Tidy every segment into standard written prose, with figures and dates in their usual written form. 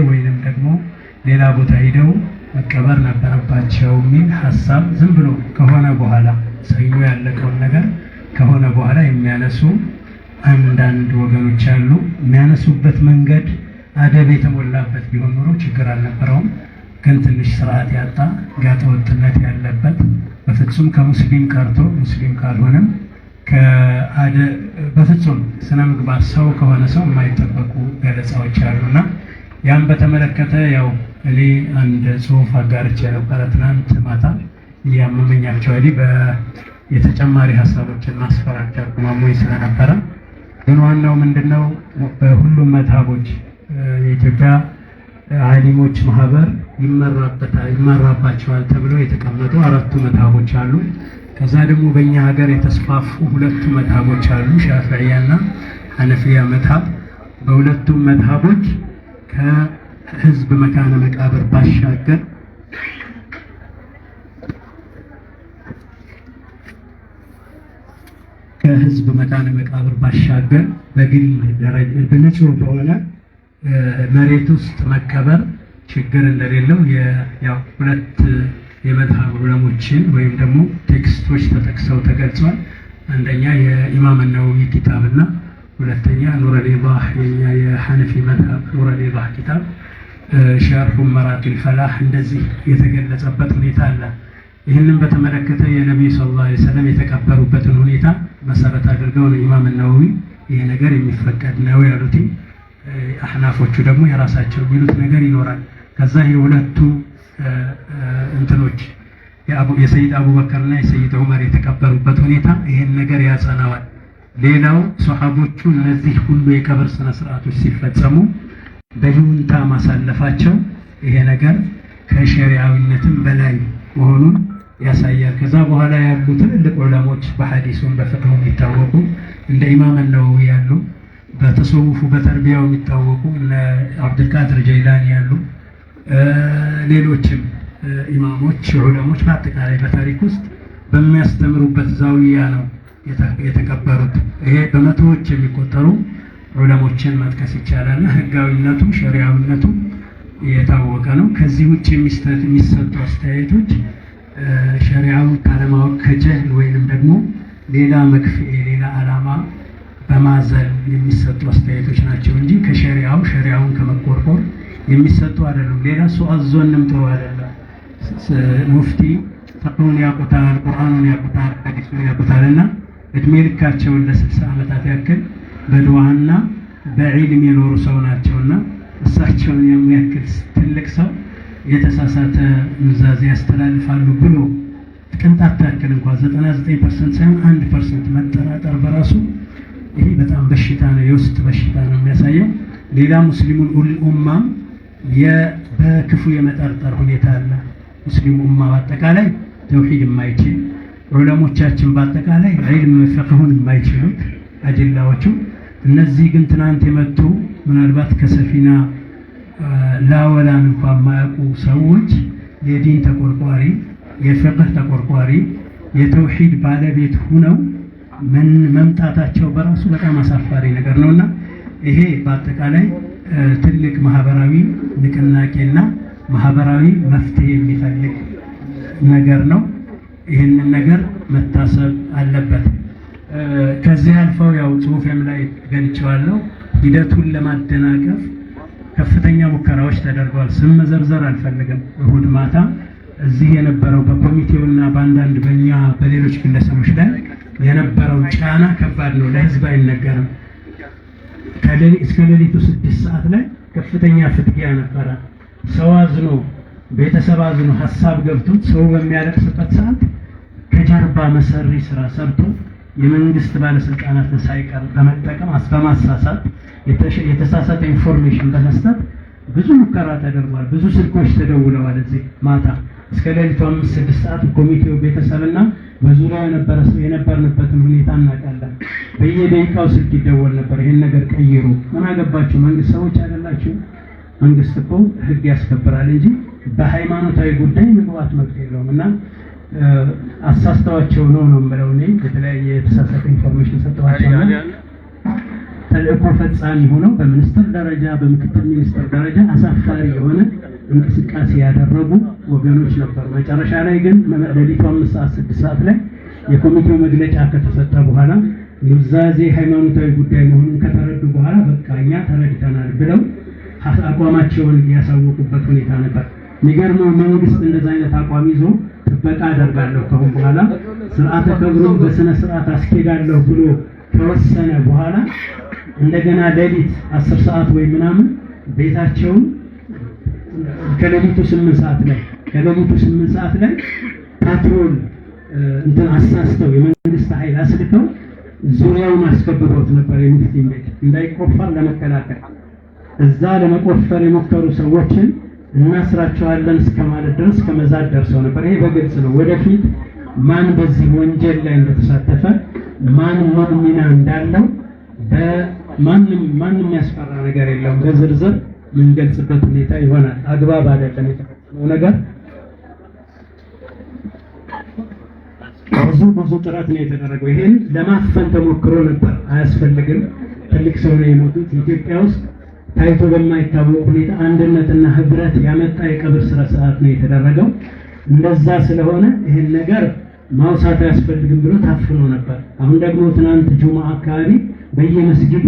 ወይንም ደግሞ ሌላ ቦታ ሄደው መቀበር ነበረባቸው የሚል ሐሳብ ዝም ብሎ ከሆነ በኋላ ሰኞ ያለቀውን ነገር ከሆነ በኋላ የሚያነሱ አንዳንድ ወገኖች አሉ። የሚያነሱበት መንገድ አደብ የተሞላበት ቢሆን ኖሮ ችግር አልነበረውም። ግን ትንሽ ስርዓት ያጣ ጋጠ ወጥነት ያለበት በፍጹም ከሙስሊም ቀርቶ ሙስሊም ካልሆነም በፍጹም ስነ ምግባር ሰው ከሆነ ሰው የማይጠበቁ ገለጻዎች አሉና ያን በተመለከተ ያው እኔ አንድ ጽሁፍ አጋርቼ ነበረ ትናንት ማታ እያመመኛቸው የተጨማሪ ሀሳቦችን ማስፈራቸው ማሞይ ስለነበረ ግን ዋናው ምንድነው በሁሉም መዝሀቦች የኢትዮጵያ ዓሊሞች ማህበር ይመራባቸዋል ተብለው የተቀመጡ 4 መዝሀቦች አሉ። ከዛ ደግሞ በእኛ ሀገር የተስፋፉ 2 መዝሀቦች አሉ፣ ሻፊዒያና ሐነፊያ መዝሀብ። በሁለቱም መዝሀቦች ከህዝብ መካነ መቃብር ባሻገር በግል ደረጃ በንጹህ በሆነ መሬት ውስጥ መቀበር ችግር እንደሌለው ያው 2 የመዝሀብ ዑለሞችን ወይም ደግሞ ቴክስቶች ተጠቅሰው ተገልጿል። አንደኛ የኢማም ነወዊ ኪታብና ሁለተኛ ኑር አልኢዳህ የሐነፊ መዝሀብ ኑር አልኢዳህ ኪታብ ሸርሁ መራቂል ፈላህ እንደዚህ የተገለጸበት ሁኔታ አለ። ይህንን በተመለከተ የነብዩ ሰለላሁ ዐለይሂ ወሰለም የተቀበሩበትን ሁኔታ መሰረት አድርገው ነው ኢማም ነወዊ ይሄ ነገር የሚፈቀድ ነው ያሉት። አህናፎቹ ደግሞ የራሳቸው የሚሉት ነገር ይኖራል። ከዛ የሁለቱ እንትኖች የሰይድ አቡበከርና የሰይድ ዑመር የተቀበሩበት ሁኔታ ይሄን ነገር ያጸናዋል። ሌላው ሷሃቦቹ እነዚህ ሁሉ የቀብር ስነ ስርዓቶች ሲፈጸሙ በይሁንታ ማሳለፋቸው ይሄ ነገር ከሸሪዓዊነትም በላይ መሆኑን ያሳያል። ከዛ በኋላ ያሉ ትልልቅ ዑለሞች በሐዲሱም በፍቅሁም የሚታወቁ እንደ ኢማም ነወዊ ያሉ በተሰውፉ በተርቢያው የሚታወቁ እነ አብዱልቃድር ጀይላኒ ያሉ ሌሎችም ኢማሞች ዑለሞች በአጠቃላይ በታሪክ ውስጥ በሚያስተምሩበት ዛዊያ ነው የተቀበሩት። ይሄ በመቶዎች የሚቆጠሩ ዑለሞችን መጥቀስ ይቻላልና ህጋዊነቱ ሸሪዓዊነቱ የታወቀ ነው። ከዚህ ውጭ የሚሰጡ አስተያየቶች ሸሪዓውን ካለማወቅ ከጀህል ወይንም ደግሞ ሌላ መክፍኤ ሌላ ዓላማ በማዘል የሚሰጡ አስተያየቶች ናቸው እንጂ ሸሪዓውን ከመቆርቆር የሚሰጡ አይደሉም። ሌላ ሱአዞንም ጥሩ አይደለም። ሙፍቲ ፈቅሁን ያውቁታል፣ ቁርአኑን ያውቁታል፣ ሐዲሱን ያውቁታልና እድሜ ልካቸውን ለ60 ዓመታት ያክል በዱዓና በዒልም የኖሩ ሰው ናቸውና እሳቸውን የሚያክል ትልቅ ሰው የተሳሳተ ምዛዜ ያስተላልፋሉ ብሎ ቅንጣት ታክል እንኳን 99% ሳይሆን 1% መጠራጠር በራሱ ይሄ በጣም በሽታ ነው፣ የውስጥ በሽታ ነው የሚያሳየው። ሌላ ሙስሊሙን ኡማም በክፉ የመጠርጠር ሁኔታ አለ። ሙስሊሙ ኡማ በአጠቃላይ ተውሂድ የማይችል ዑለሞቻችን በአጠቃላይ ዒልም ፍቅሁን የማይችሉት አጀላዎቹ እነዚህ ግን ትናንት የመጡ ምናልባት ከሰፊና ላወላን እንኳን የማያውቁ ሰዎች የዲን ተቆርቋሪ የፍቅህ ተቆርቋሪ የተውሂድ ባለቤት ሆነው መምጣታቸው በራሱ በጣም አሳፋሪ ነገር ነውና ይሄ በአጠቃላይ ትልቅ ማህበራዊ ንቅናቄና ማህበራዊ መፍትሄ የሚፈልግ ነገር ነው። ይህንን ነገር መታሰብ አለበት። ከዚህ አልፈው ያው ጽሁፌም ላይ ገልጬዋለሁ፣ ሂደቱን ለማደናቀፍ ከፍተኛ ሙከራዎች ተደርገዋል። ስም መዘርዘር አልፈልግም። እሁድ ማታ እዚህ የነበረው በኮሚቴውና በአንዳንድ በእኛ በሌሎች ግለሰቦች ላይ የነበረው ጫና ከባድ ነው፣ ለህዝብ አይነገርም። እስከ ሌሊቱ 6 ሰዓት ላይ ከፍተኛ ፍትጊያ ነበረ። ሰው አዝኖ ቤተሰብ አዝኖ ሀሳብ ገብቶት ሰው በሚያለቅስበት ሰዓት ከጀርባ መሰሪ ስራ ሰርቶ የመንግስት ባለስልጣናትን ሳይቀር በመጠቀም በማሳሳት የተሳሳተ ኢንፎርሜሽን በመስጠት ብዙ ሙከራ ተደርጓል። ብዙ ስልኮች ተደውለዋል። እዚህ ማታ እስከ ሌሊቱ 5-6 ሰዓት ኮሚቴው ቤተሰብና በዙሪያው የነበርንበትን ሁኔታ እናውቃለን። በየደቂቃው ስልክ ይደወል ነበር። ይሄን ነገር ቀይሩ፣ ምን አገባችሁ? መንግስት ሰዎች አይደላችሁ? መንግስት እኮ ህግ ያስከብራል እንጂ በሃይማኖታዊ ጉዳይ መግባት መብት የለውም። እና አሳስተዋቸው ነው የምለው እኔ። የተለያየ የተሳሳተ ኢንፎርሜሽን ሰጥተዋቸው ነው። ተልእኮ ፈጻሚ ሆነው በሚኒስትር ደረጃ በምክትል ሚኒስትር ደረጃ አሳፋሪ የሆነ እንቅስቃሴ ያደረጉ ወገኖች ነበሩ። መጨረሻ ላይ ግን ሌሊቱ 5 ሰዓት 6 ሰዓት ላይ የኮሚቴው መግለጫ ከተሰጠ በኋላ ኑዛዜ ሃይማኖታዊ ጉዳይ መሆኑን ከተረዱ በኋላ በቃ እኛ ተረድተናል ብለው አቋማቸውን ያሳወቁበት ሁኔታ ነበር። የሚገርመው መንግስት እንደዛ አይነት አቋም ይዞ ጥበቃ አደርጋለሁ ከሁን በኋላ ስርዓተ ቀብሩን በስነ ስርዓት አስኬዳለሁ ብሎ ከወሰነ በኋላ እንደገና ሌሊት 10 ሰዓት ወይ ምናምን ቤታቸውን ከሌሊቱ 8 ሰዓት ላይ ፓትሮል እንትን አሳስተው የመንግስት ኃይል አስልከው ዙሪያውን አስከብበውት ነበር። የሙፍቲን ቤት እንዳይቆፈር ለመከላከል እዛ ለመቆፈር የሞከሩ ሰዎችን እናስራቸዋለን እስከማለት ድረስ ከመዛት ደርሰው ነበር። ይሄ በግልጽ ነው። ወደፊት ማን በዚህ ወንጀል ላይ እንደተሳተፈ ማን ምን ሚና እንዳለው ማንም ያስፈራ ነገር የለውም። በዝርዝር የምንገልጽበት ሁኔታ ይሆናል። አግባብ አይደለም የተፈጸመው ነገር። ብዙ ጥረት ነው የተደረገው። ይሄን ለማፈን ተሞክሮ ነበር። አያስፈልግም። ትልቅ ሰው ነው የሞቱት። ኢትዮጵያ ውስጥ ታይቶ በማይታወቅ ሁኔታ አንድነትና ህብረት ያመጣ የቀብር ስነ ስርዓት ነው የተደረገው። እንደዛ ስለሆነ ይሄን ነገር ማውሳት አያስፈልግም ብሎ ታፍኖ ነበር። አሁን ደግሞ ትናንት ጁምዓ አካባቢ በየመስጊዱ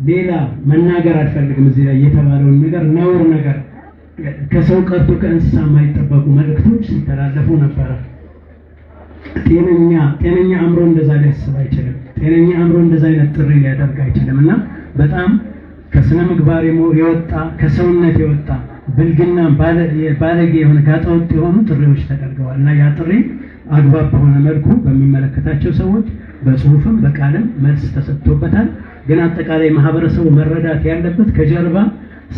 ሌላ መናገር አልፈልግም እዚህ ላይ የተባለውን ነገር ነውር ነገር ከሰው ቀርቶ ከእንስሳ የማይጠበቁ መልእክቶች ሲተላለፉ ነበር። ጤነኛ አእምሮ እንደዛ ሊያስብ አይችልም። ጤነኛ አእምሮ እንደዛ አይነት ጥሪ ሊያደርግ አይችልም። እና በጣም ከስነ ምግባር የወጣ ከሰውነት የወጣ ብልግና ባለጌ የሆነ ጋጠወጥ የሆኑ ጥሪዎች ተደርገዋል። እና ያ ጥሪ አግባብ በሆነ መልኩ በሚመለከታቸው ሰዎች በጽሁፍም በቃልም መልስ ተሰጥቶበታል። ግን አጠቃላይ ማህበረሰቡ መረዳት ያለበት ከጀርባ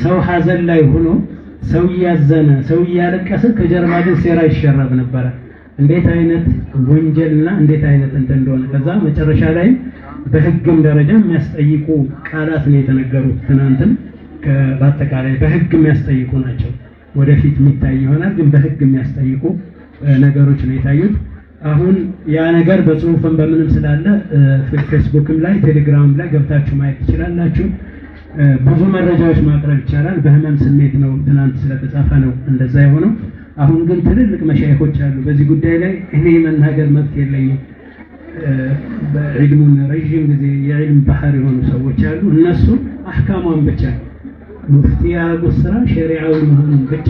ሰው ሀዘን ላይ ሆኖ ሰው እያዘነ ሰው እያለቀሰ ከጀርባ ግን ሴራ ይሸረብ ነበረ። እንዴት አይነት ወንጀልና እንዴት አይነት እንደሆነ ከዛ መጨረሻ ላይ በህግም ደረጃ የሚያስጠይቁ ቃላት ነው የተነገሩት። ትናንትም በአጠቃላይ በህግ የሚያስጠይቁ ናቸው። ወደፊት የሚታይ ይሆናል። ግን በህግ የሚያስጠይቁ ነገሮች ነው የታዩት። አሁን ያ ነገር በጽሁፍም በምንም ስላለ ፌስቡክም ላይ ቴሌግራምም ላይ ገብታችሁ ማየት ትችላላችሁ። ብዙ መረጃዎች ማቅረብ ይቻላል። በህመም ስሜት ነው ትናንት ስለተጻፈ ነው እንደዛ የሆነው። አሁን ግን ትልልቅ መሻይኾች አሉ በዚህ ጉዳይ ላይ እኔ መናገር መብት የለኝም። በዕልሙን ረጅም ጊዜ የዕልም ባህር የሆኑ ሰዎች አሉ። እነሱ አህካሟን ብቻ ሙፍቲ ያሉት ስራ ሸሪዓዊ መሆኑን ብቻ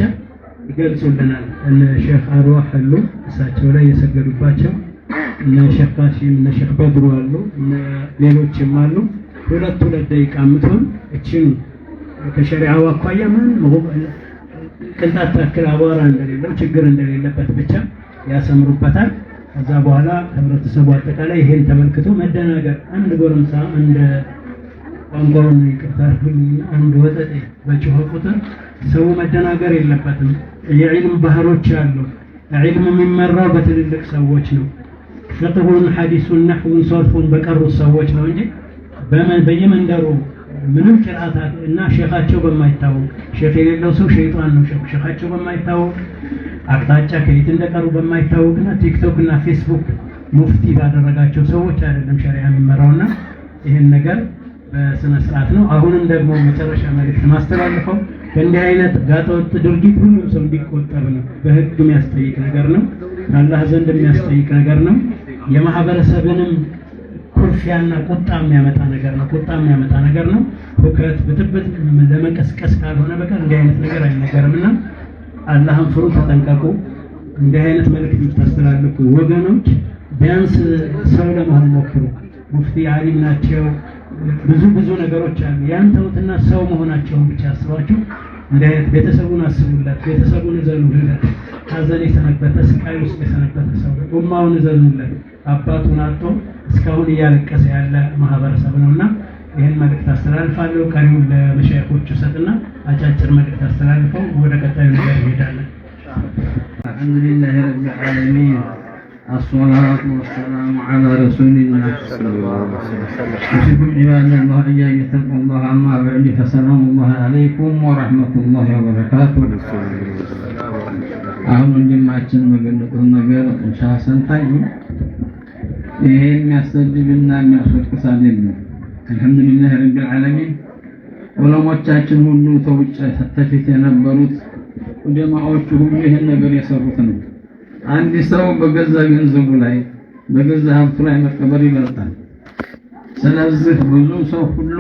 ይገልጹልናል። እነ ሼክ አርዋህ አሉ እሳቸው ላይ የሰገዱባቸው እነ ሼክ ካሲም እነ ሼክ በድሩ አሉ እነ ሌሎችም አሉ። ሁለት ደቂቃ የምትሆን እችን ከሸሪዓው አኳያ ምን ቅንጣት ታክል አቧራ እንደሌለው ችግር እንደሌለበት ብቻ ያሰምሩበታል። ከዛ በኋላ ህብረተሰቡ አጠቃላይ ይሄን ተመልክቶ መደናገር አንድ ጎረምሳ እንደ ቋንቋውን ይቅርታ አንድ ወጠጤ በጮኸ ቁጥር ሰው መደናገር የለበትም። የዕልም ባህሮች አሉ። ዕልም የሚመራው በትልልቅ ሰዎች ነው። ፍቅሁን፣ ሐዲሱን፣ ነህውን፣ ሶርፉን በቀሩት ሰዎች ነው እንጂ በየመንደሩ ምንም ቅራታ እና ሼኻቸው በማይታወቅ ሼኽ የሌለው ሰው ሸይጣን ነው። ሼኻቸው በማይታወቅ አቅጣጫ ከየት እንደቀሩ በማይታወቅና ቲክቶክ እና ፌስቡክ ሙፍቲ ባደረጋቸው ሰዎች አይደለም ሸሪዓ የሚመራውና ይሄን ነገር በስነ ስርዓት ነው። አሁንም ደግሞ መጨረሻ መልእክት ማስተላለፈው ከእንዲህ አይነት ጋጠወጥ ድርጊት ሁሉም ሰው እንዲቆጠብ ነው። በህግ የሚያስጠይቅ ነገር ነው። አላህ ዘንድ የሚያስጠይቅ ነገር ነው። የማህበረሰብንም ኩርፊያና ቁጣ የሚያመጣ ነገር ነው። ሁከት ብጥብጥ ለመቀስቀስ ካልሆነ በቃ እንዲህ አይነት ነገር አይነገርምና አላህን ፍሩ፣ ተጠንቀቁ። እንዲህ አይነት መልእክት የምታስተላልፉ ወገኖች ቢያንስ ሰው ለመሆን ሞክሩ። ሙፍቲ ዓሊም ናቸው። ብዙ ነገሮች አሉ። ያን ተውትና ሰው መሆናቸውን ብቻ አስባችሁ እንዲህ አይነት ቤተሰቡን አስቡለት፣ ቤተሰቡን እዘኑለት። ሀዘን የሰነበተ ስቃይ ውስጥ የሰነበተ ሰው ኡማውን እዘኑለት። አባቱን አጥቶ እስካሁን እያለቀሰ ያለ ማህበረሰብ ነውና ይሄን መልእክት አስተላልፋለሁ። ቀሪውን ለመሻይኾቹ ሰጥና አጫጭር መልእክት አስተላልፈው ወደ ቀጣዩ ነገር እንሄዳለን። አልሐምዱሊላህ ረቢል ዓለሚን الصلاة والسلام على رسول الله صلى الله عليه وسلم. أشهد عباد الله أن يتقوا الله أما بعد فسلام الله عليكم ورحمة الله وبركاته. አሁን እንደማችን መገለጡን ነገር እንሻሰንታይ ይሄ የሚያስደድብና የሚያስወቅስ አይደለም። አልሐምዱሊላህ ረቢል ዓለሚን ዑለሞቻችን ሁሉ ተውጭ ተፊት የነበሩት ዑለማዎቹ ሁሉ ይሄን ነገር የሰሩት ነው። አንድ ሰው በገዛ ገንዘቡ ላይ በገዛ ሀብቱ ላይ መቀበር ይመርጣል። ስለዚህ ብዙ ሰው ሁሉ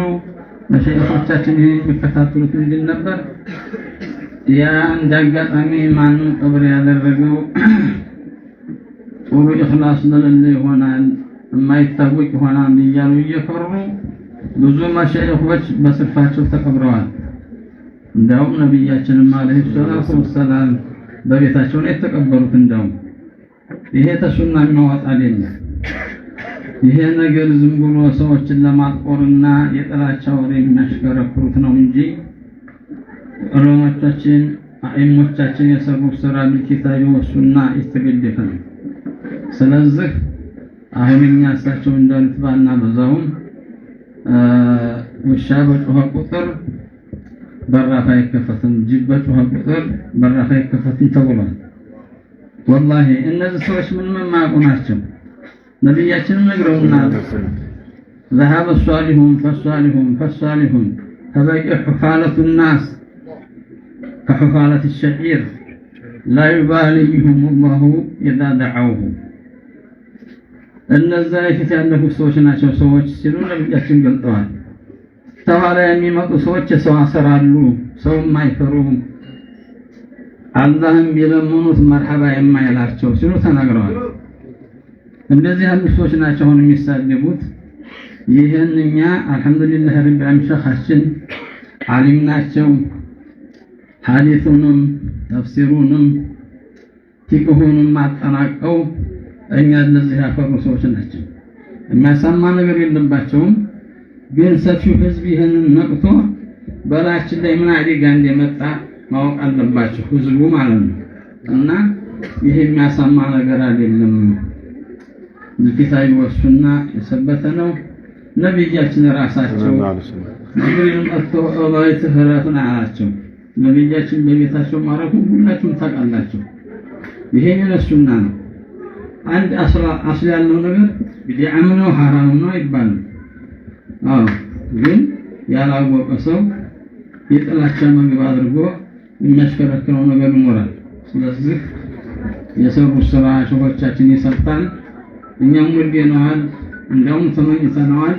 መሸይኾቻችን የሚከታተሉት እንዲል ነበር። ያ እንዳጋጣሚ ማንም ቀብር ያደረገው ጥሩ ኢኽላስ ለሌለ ይሆናል የማይታወቅ ይሆናል እያሉ እየፈሩ ብዙ መሸይኾች በስልፋቸው ተቀብረዋል። እንዳውም ነብያችንም አለይሂ ሰላቱ ወሰላም በቤታቸው ላይ ተቀበሩት። እንዳውም ይሄ ተሱና የሚያወጣ አይደለም። ይሄ ነገር ዝም ብሎ ሰዎችን ለማጥቆርና የጥላቻ ወሬ የሚያሽከረክሩት ነው እንጂ ዑለሞቻችን አኢሞቻችን የሰሩት ስራ በኪታብ ወሱና የተገደፈ ነው። ስለዚህ አሁን እኛ እሳቸው እንዳሉት ባና በዛውም ውሻ በጮኸ ቁጥር በራፍ አይከፈትም፣ ጅብ በጮኸ ቁጥር በራፍ አይከፈትም ተብሏል። ወላሂ እነዚህ ሰዎች ምንም የማያውቁ ናቸው። ነብያችንም ነግረውናል። ذهب الصالحون فالصالحون فبقي حفالة الناس كحفالة الشعير لا يبالي بهم الله إذا دعوه እነዛ የፊት ያለፉ ሰዎች ናቸው። ሰዎች ሲሉ ነብያችን ገልጠዋል። ተኋላ የሚመጡ ሰዎች ሰው አሰራሉ፣ ሰውም አይፈሩም፣ አላህም ቢለምኑት መርሐባ የማይላቸው ሲሉ ተናግረዋል። እንደዚህ ያሉ ሰዎች ናቸው አሁን የሚሳደቡት። ይሄን እኛ አልሐምዱሊላህ ረቢል ዓለሚን ሸኻችን ዓሊም ናቸው። ሐዲሱንም ተፍሲሩንም ፊቅሁንም አጠናቀው እኛ እንደዚህ ያፈሩ ሰዎች ናቸው። የሚያሳማ ነገር የለባቸውም። ግን ሰፊው ህዝብ ይሄንን ነቅቶ በላችን ላይ ምን አደጋ እንደመጣ ማወቅ አለባቸው ህዝቡ ማለት ነው። እና ይሄ የሚያሳማ ነገር አይደለም። ኪታብ ወሱና የሰበተ ነው። ነብያችን ራሳቸው ጅብሪል መጥቶ አባይት ህራቱን አላቸው። ነብያችን በቤታቸው ማረፉ ሁላችሁም ታውቃላችሁ። ይሄ የነሱና ነው። አንድ አስል ያለው ነገር ቢድዓም ነው ሐራም ነው ይባላል። ግን ያላወቀ ሰው የጥላቻ ምግብ አድርጎ የሚያሽከረክረው ነገር ይኖራል። ስለዚህ የሰሩ ስራ ሸኾቻችን ይሰጣል። እኛም ወደነዋል፣ እንደውም ተመኝተነዋል።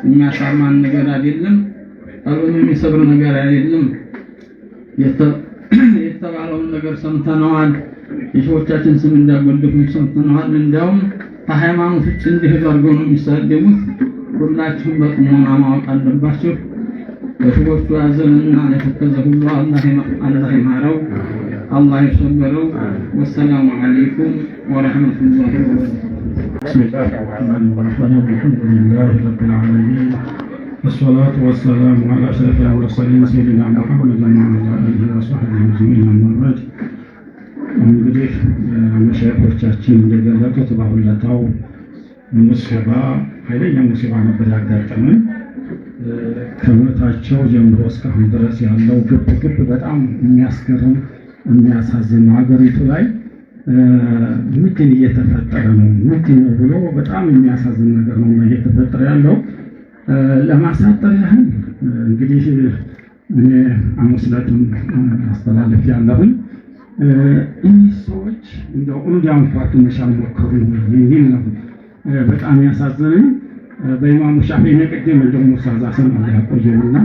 የሚያሳማን ነገር አይደለም፣ ቀልብን የሚሰብር ነገር አይደለም። የተባለውን ነገር ሰምተነዋል። የሸኾቻችን ስም እንዳጎደፉ ሰምተነዋል። እንደውም ከሃይማኖት ውጭ እንዲሄዱ አድርገው ነው የሚሳደቡት። ሁላችሁም በጥሞና ማወቅ አለባችሁ። በሸኾቹ ያዘንና የተከዘ ሁሉ አላህ ይማረው፣ አላህ ይሰበረው። ወሰላሙ አለይኩም ወረሕመቱላሂ ወበረካቱሁ። بسم الله الرحمن الرحيم الحمد لله رب العالمين والصلاة والسلام على أشرف المرسلين سيدنا محمد وعلى آله وصحبه أجمعين أما بعد እንግዲህ መሻይኾቻችን እንደገለጡት በሁለታው ሙሲባ ኃይለኛ ሙሲባ ነበር ያጋጠመን። ከሞታቸው ጀምሮ እስካሁን ድረስ ያለው ግብ በጣም የሚያስገርም የሚያሳዝን ነው። ሀገሪቱ ላይ ምንድን እየተፈጠረ ነው ምንድን ነው ብሎ በጣም የሚያሳዝን ነገር ነው እየተፈጠረ ያለው። ለማሳጠር ያህል እንግዲህ እኔ ሐሙስ ዕለትም አስተላለፍ ያለሁኝ እኚህ ሰዎች እንደው እንዲያንኳቱ መሻል ሞከሩ የሚል ነው። በጣም ያሳዝነኝ በኢማሙ ሻፊዒ ቅድም እንደው ሙሳዛ ሰን አላህ ያቆየውና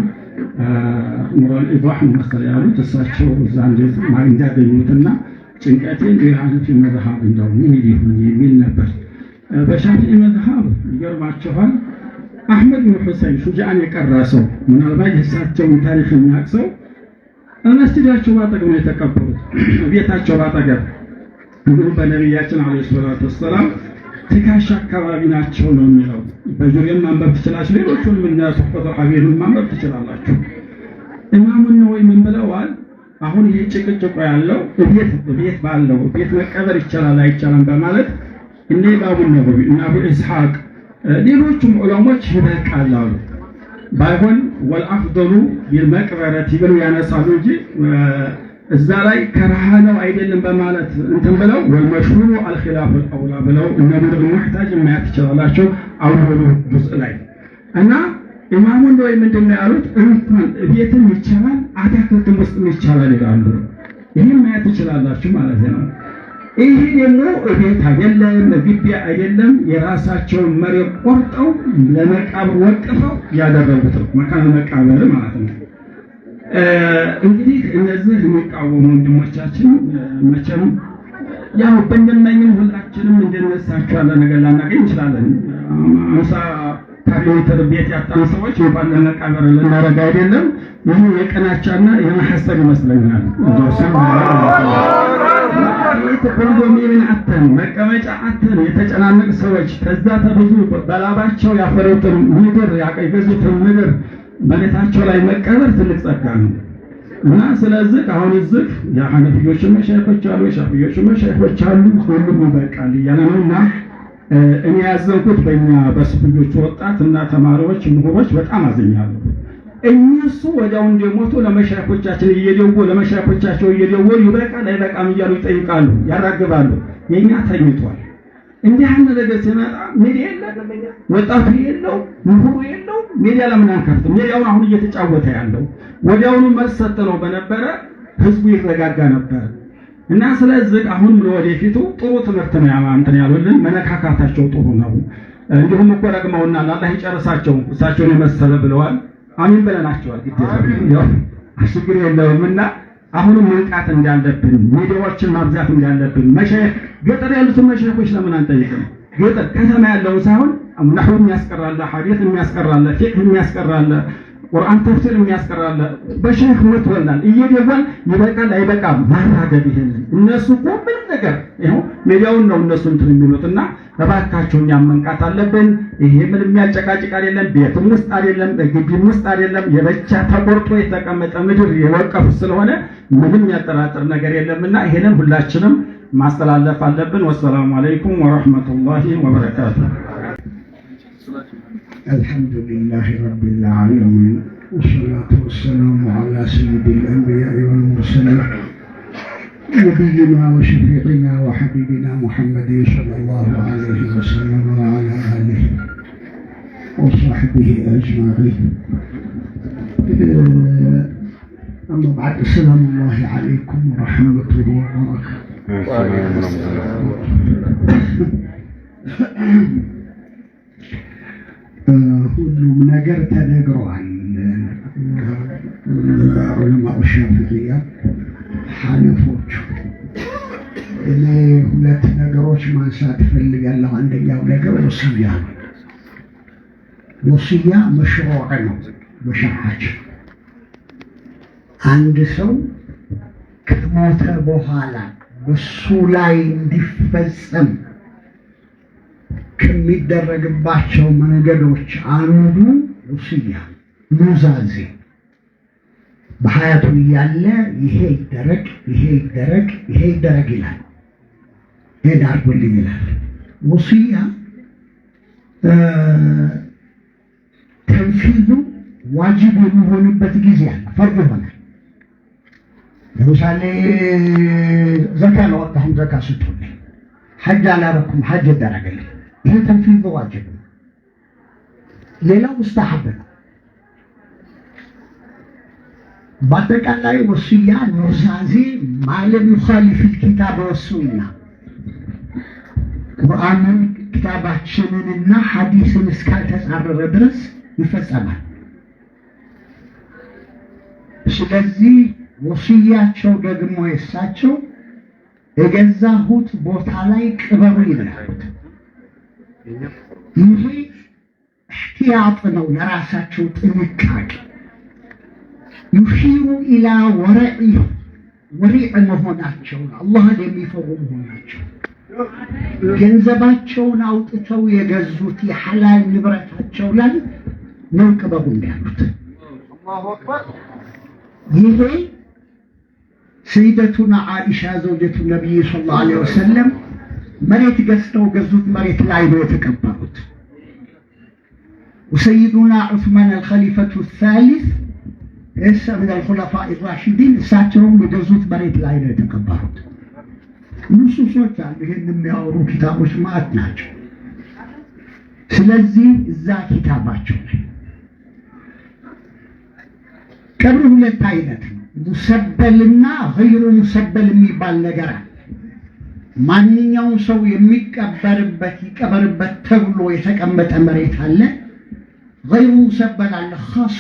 ኑረል ኢባህ መሰል ያሉት እሳቸው እዛ እንዴት እንዳገኙትና ጭንቀቴን የሐነፊ መዝሐብ እንደው ምን ይሁን የሚል ነበር። በሻፊዒ መዝሐብ ይገርማችኋል አህመድ ብን ሁሰይን ሹጃዕን የቀረሰው ምናልባት የእሳቸውን ታሪክ የሚያቅሰው መስጂዳቸው ባጠገብ ነው የተቀበሩት። ቤታቸው ባጠገብ እንግዲህ በነቢያችን አለይሂ ሰላቱ ወሰላም ትካሻ አካባቢ ናቸው ነው የሚለው። በጁሪም ማንበብ ትችላላችሁ፣ ሌሎቹንም እና ሱሐበቱ ሐቢብን ማንበብ ትችላላችሁ። ኢማሙን ነው ምን ብለዋል? አሁን ይሄ ጭቅጭቁ ያለው ቤት ባለው ቤት መቀበር ይቻላል አይቻልም በማለት እነ ኢማሙ ነወዊ እና አቡ ኢስሐቅ ሌሎቹም ዑለሞች ይበቃል አሉ። ባይሆን ወልአፍደሉ ቢልመቅበረት ይብሉ ያነሳሉ እንጂ እዛ ላይ ከራህ ነው አይደለም በማለት እንትን ብለው ወልመሽሁሩ አልኺላፍ አልአውላ ብለው እነ ሙህታጅ ማያት ይችላልላችሁ አውሉ ጁዝ ላይ እና ኢማሙ ወይ ምንድነው ያሉት? እንኳን ቤትም ይቻላል አታክልትም ውስጥ ይቻላል ይላሉ። ይሄን ማየት ትችላላችሁ ማለት ነው። ይሄ ደግሞ ቤት አይደለም፣ ግቢ አይደለም፣ የራሳቸውን መሬት ቆርጠው ለመቃብር ወቅፈው ያደረጉት መካነ መቃብር ማለት ነው። እንግዲህ እነዚህ የሚቃወሙ ወንድሞቻችን መቼም ያው በእነኝም ሁላችንም እንደነሳቸው ያለ ነገር ላናገኝ እንችላለን። 50 ካሬ ሜትር ቤት ያጣን ሰዎች እንኳን ለመቃብር ልናረጋ አይደለም። ይህ የቀናቻና የማሐሰብ ይመስለኛል። ኮንዶሚኒየም አተን መቀመጫ አተን የተጨናነቅ ሰዎች ከዛ ተብዙ በላባቸው ያፈሩትን ምድር ያቀይገዙትን ምድር መሬታቸው ላይ መቀበር ትልቅ ጸጋ ነው እና ስለዚህ አሁን እዚህ የሐነፊዮች መሻይኾች አሉ፣ የሻፊዮች መሻይኾች አሉ፣ ሁሉም ይበቃል እያለ ነውና እኔ ያዘንኩት በእኛ በስፍዮች ወጣት እና ተማሪዎች ምሁሮች በጣም አዘኛለሁ። እነሱ ወዲያው እንደሞቱ ለመሻይኾቻችን ለመሻይኾቻቸው እየደወሉ ይበቃል አይበቃም እያሉ ይጠይቃሉ፣ ያራግባሉ። የኛ ተኝቷል። እንዲህ አንድ ነገር ሲመጣ ሚዲያ የለም፣ ወጣቱ የለው፣ ምሁሩ የለው። ሚዲያ ለምን አንከፍትም? ሚዲያውን አሁን እየተጫወተ ያለው ወዲያውኑ መልስ ሰጥተው በነበረ ህዝቡ ይረጋጋ ነበር። እና ስለዚህ አሁን ለወደፊቱ ጥሩ ትምህርት ነው ያማንተን ያሉልን። መነካካታቸው ጥሩ ነው። እንዲሁም እኮ ረግመውና አላህ ይጨርሳቸው እሳቸውን የመሰለ ብለዋል። አሚን ብለናቸዋል። ግዴታ ያው አሽግር የለውምና አሁንም መንቃት እንዳለብን ሚዲያዎችን ማብዛት እንዳለብን መሻይኽ ገጠር ያሉትን መሻይኾች ለምን አንጠይቅም? ገጠር ከተማ ያለው ሳይሆን ነህው የሚያስቀራለ፣ ሐዲስ የሚያስቀራለ፣ ፊቅህ የሚያስቀራለ፣ ቁርአን ተፍሲር የሚያስቀራለ በሻይኽ ወጥቷል። እየደወል ይበቃል አይበቃም ማራገብ ይሄን እነሱ ቆም ነገር ይሄው ሚዲያውን ነው እነሱ እንትን የሚሉትና እባካችሁ እኛም መንቃት አለብን። ይሄ ምንም የሚያጨቃጭቅ አይደለም፣ ቤትም ውስጥ አይደለም፣ ግቢም ውስጥ አይደለም። የብቻ ተቆርጦ የተቀመጠ ምድር የወቀፉ ስለሆነ ምንም ያጠራጥር ነገር የለምና ይሄንን ሁላችንም ማስተላለፍ አለብን። ወሰላሙ አለይኩም ወራህመቱላሂ ወበረካቱሁ። الحمد لله رب العالمين والصلاة والسلام على سيد الأنبياء والمرسلين نبينا وشفيعنا وحبيبنا محمد صلى الله عليه وسلم وعلى آله وصحبه أجمعين. أما بعد، السلام الله عليكم ورحمته وبركاته. ሁሉም ነገር ተነግሯል። ዑለማው ሻፊዒያ ሐነፎቹ። እኔ ሁለት ነገሮች ማንሳት እፈልጋለሁ። አንደኛው ነገር ወሲያ ነው። ወሲያ መሽሩዕ ነው በሸርዓችን። አንድ ሰው ከሞተ በኋላ በሱ ላይ እንዲፈጸም ከሚደረግባቸው መንገዶች አንዱ ወሲያ ኑዛዜ። በሐያቱ እያለ ይሄ ይደረግ፣ ይሄ ይደረግ፣ ይሄ ይደረግ ይላል። ይሄን አድርጉልኝ ይላል። ወሲያ ተንፊዙ ዋጅብ የሚሆንበት ጊዜ አለ፣ ፈርድ ይሆናል። ለምሳሌ ዘካ ለወጣሁም ዘካ ስጡልኝ፣ ሐጅ አላረኩም ሐጅ ይደረግልኝ። ይሄ ተንፊዝ ዋጅብ ነው። ሌላው ሙስተሐብ ነው። በአጠቃላይ ወሲያ ኑዛዜ ማለም ይኻሊፍ الكتاب والسنة ቁርአንን ክታባችንንና ሐዲስን እስካልተጻረረ ድረስ ይፈጸማል። ስለዚህ ወሲያቸው ደግሞ የሳቸው የገዛሁት ቦታ ላይ ቅበሩ ይላሉ። ይሄ እህቲያጥ ነው፣ ለራሳቸው ጥንቃቄ። ዩሺሩ ኢላ ወሪዕ መሆናቸው፣ አላህን የሚፈሩ መሆናቸው። ገንዘባቸውን አውጥተው የገዙት የሐላል ንብረታቸው ላይ ነው ቅበሩ እንዳሉት። ይሄ ሰይደቱና ዓኢሻ ዘውጀቱ ነቢይ ሰለላሁ ዐለይሂ ወሰለም መሬት ገዝተው ገዙት መሬት ላይ ነው የተቀበሩት። ወሰይዱና ዑስማን አልኸሊፈቱ الثالث እሳ من الخلفاء الراشدين እሳቸውም የገዙት መሬት ላይ ነው የተቀበሩት። ንሱሶች አሉ፣ ይሄን የሚያወሩ ኪታቦች ማለት ናቸው። ስለዚህ እዛ ኪታባቸው ላይ ቀብር ሁለት አይነት ነው። ሙሰበልና ገይሩ ሙሰበል የሚባል ነገር አለ። ማንኛውም ሰው የሚቀበርበት ይቀበርበት ተብሎ የተቀመጠ መሬት አለ። ገይሩ ሙሰበል አለ። ኻስ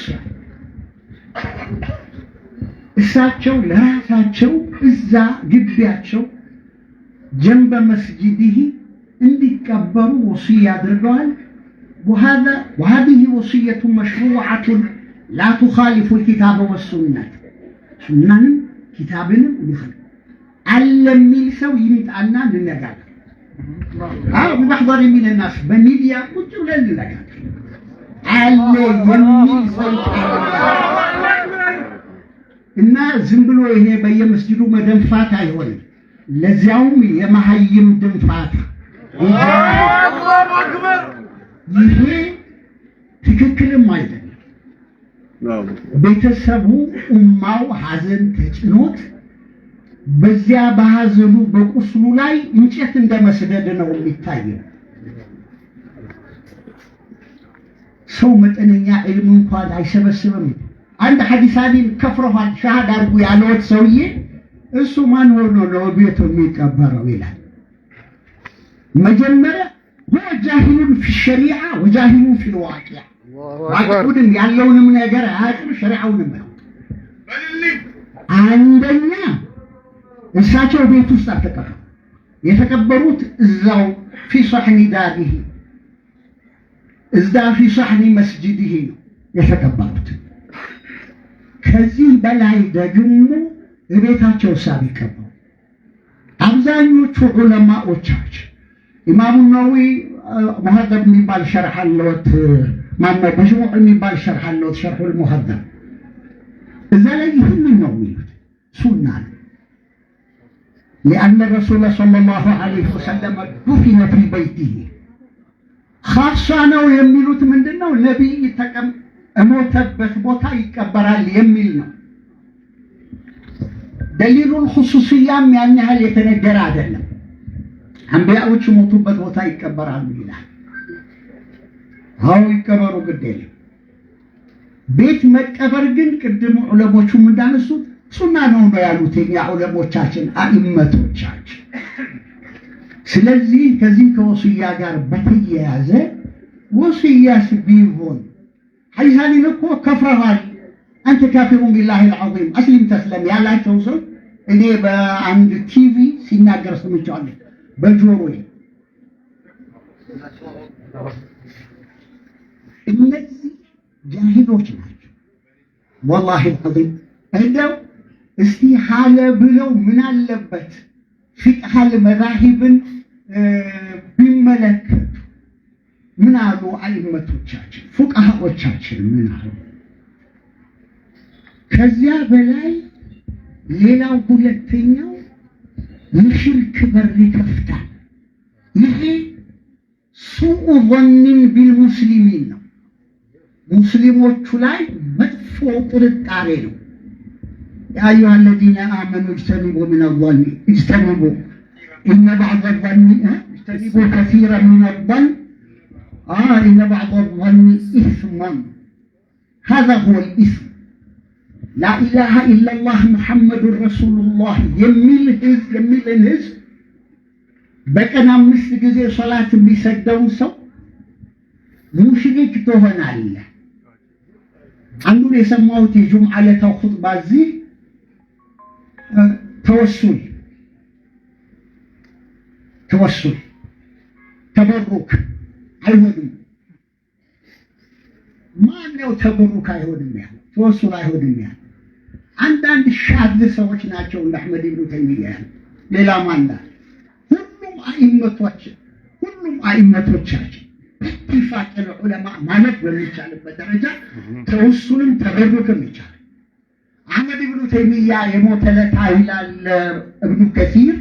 እሳቸው ለራሳቸው እዛ ግቢያቸው ጀንበ መስጂድህ እንዲቀበሩ ወሲያ አድርገዋል። وهذه وصية مشروعة لا تخالف الكتاب والسنة سنة كتابنا ونخلق علمي سو يمتعنا للنجاة بمحضر من الناس بميديا كنت للنجاة علمي سو الناس زنبلو هي بيا مسجدو مدنفات አይሆንም ለዚያውም የመሐይም ድንፋት አላሁ አክበር ይሄ ትክክልም አይደለም። ቤተሰቡ ኡማው ሐዘን ተጭኖት በዚያ በሐዘኑ በቁስሉ ላይ እንጨት እንደመስደድ ነው የሚታየው። ሰው መጠነኛ ዕልም እንኳን አይሰበስብም። አንድ ሐዲሳኒን ከፍረዋል ሻሃዳ አርጉ ያለውት ሰውዬ እሱ ማን ሆኖ ነው ቤቱ የሚቀበረው ይላል። መጀመሪያ هو جاهل في الشريعة وجاهل في الواقع واقعون ያለውንም ነገር አያውቅም ሸሪዓውንም አንደኛ እሳቸው ቤት ውስጥ አልተቀበሩ የተቀበሩት እዛው في صحن داره እዛ في صحن مسجده ነው የተቀበሩት። ከዚህ በላይ ደግሞ ቤታቸው ሳቢቀበሩ አብዛኞቹ ዑለማዎቻችን ኢማሙ ነወዊ ሙሐደብ የሚባል ሸርሕ አለዎት ማነው መጅሙዕ የሚባል ሸርሕ አለዎት ሸርሑል ሙሐደብ እዛ ላይ ይህንን ነው የሚሉት ሱና ነው። لأن الرسول صلى الله عليه وسلم دفن في بيته خاصة ነው የሚሉት ምንድነው ነብይ እሞተበት ቦታ ይቀበራል የሚል ነው። ደሊሉል ኹሱሲያም ያን ያህል የተነገረ አይደለም። አንቢያዎች ሞቱበት ቦታ ይቀበራሉ ይላል። አው ይቀበሩ ግዴለ ቤት መቀበር ግን ቅድም ዑለሞቹ እንዳነሱት ሱና ነው ያሉት የኛ ዑለሞቻችን አኢመቶቻችን። ስለዚህ ከዚህ ከወሲያ ጋር በተያያዘ ወሲያስ ቢሆን ሐይሳኒን እኮ ከፍረዋል አንተ ካፊሩን ቢላሂ العظيم አስሊም ተስለም ያላቸው ሰው እኔ በአንድ ቲቪ ሲናገር ሰምቻለሁ በጆሮዬ። እነዚህ ጃሂሎች ናቸው والله العظيم። እንደው እስቲ ሐለ ብለው ምን አለበት ፊቅሃል መዛሂብን ቢመለከቱ ምን አሉ አይመቶቻችን ፉቃሃዎቻችን ምን አሉ። ከዚያ በላይ ሌላው ሁለተኛው የሽርክ በር ይከፍታል። ይሄ ሱኡ ظንን ቢልሙስሊሚን ነው። ሙስሊሞቹ ላይ መጥፎ ጥርጣሬ ነው። يا أيها الذين آمنوا اجتنبوا من الظن اجتنبوا إن بعض الظن اجتنبوا كثيرا من الظن إن بعض الظن إثم هذا هو الإثم لا إله إلا الله محمد رسول الله يميل الهز بكنا مسجد صلاة بيسجدون سو مشرك تهنا الله عندنا يسموه جمعة لتوخطبة زي توسل تبرك አይሆንም ማን ነው ተበሩክ አይሆንም ያ توسل አይሆንም ያ አንዳንድ ሻድ ሰዎች ናቸው እንደ አህመድ ኢብኑ ተይሚያ ሌላ ማን ሁሉም አይመቶቻችን ኢፋቅ ዑለማ ማለት በሚቻልበት ደረጃ ተወሱልም ተበሩክም ይቻላል። አህመድ ኢብኑ ተይሚያ የሞተለታ ይላል ኢብኑ ከሲር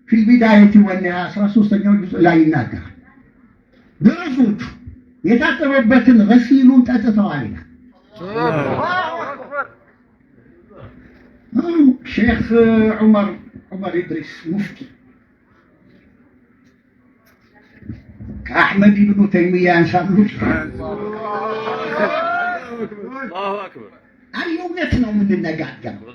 في البداية والنهاية 13ኛው ጁዝ ላይ ይናገራል። ድረሱት የታጠበበትን ገሲሉን ጠጥተዋል ይላል። ሼክ ዑመር ኢድሪስ ሙፍቲ ከአህመድ ኢብኑ ተይሚያ አንሳሉት አላሁ አክበር የእውነት ነው የምንነጋገረው።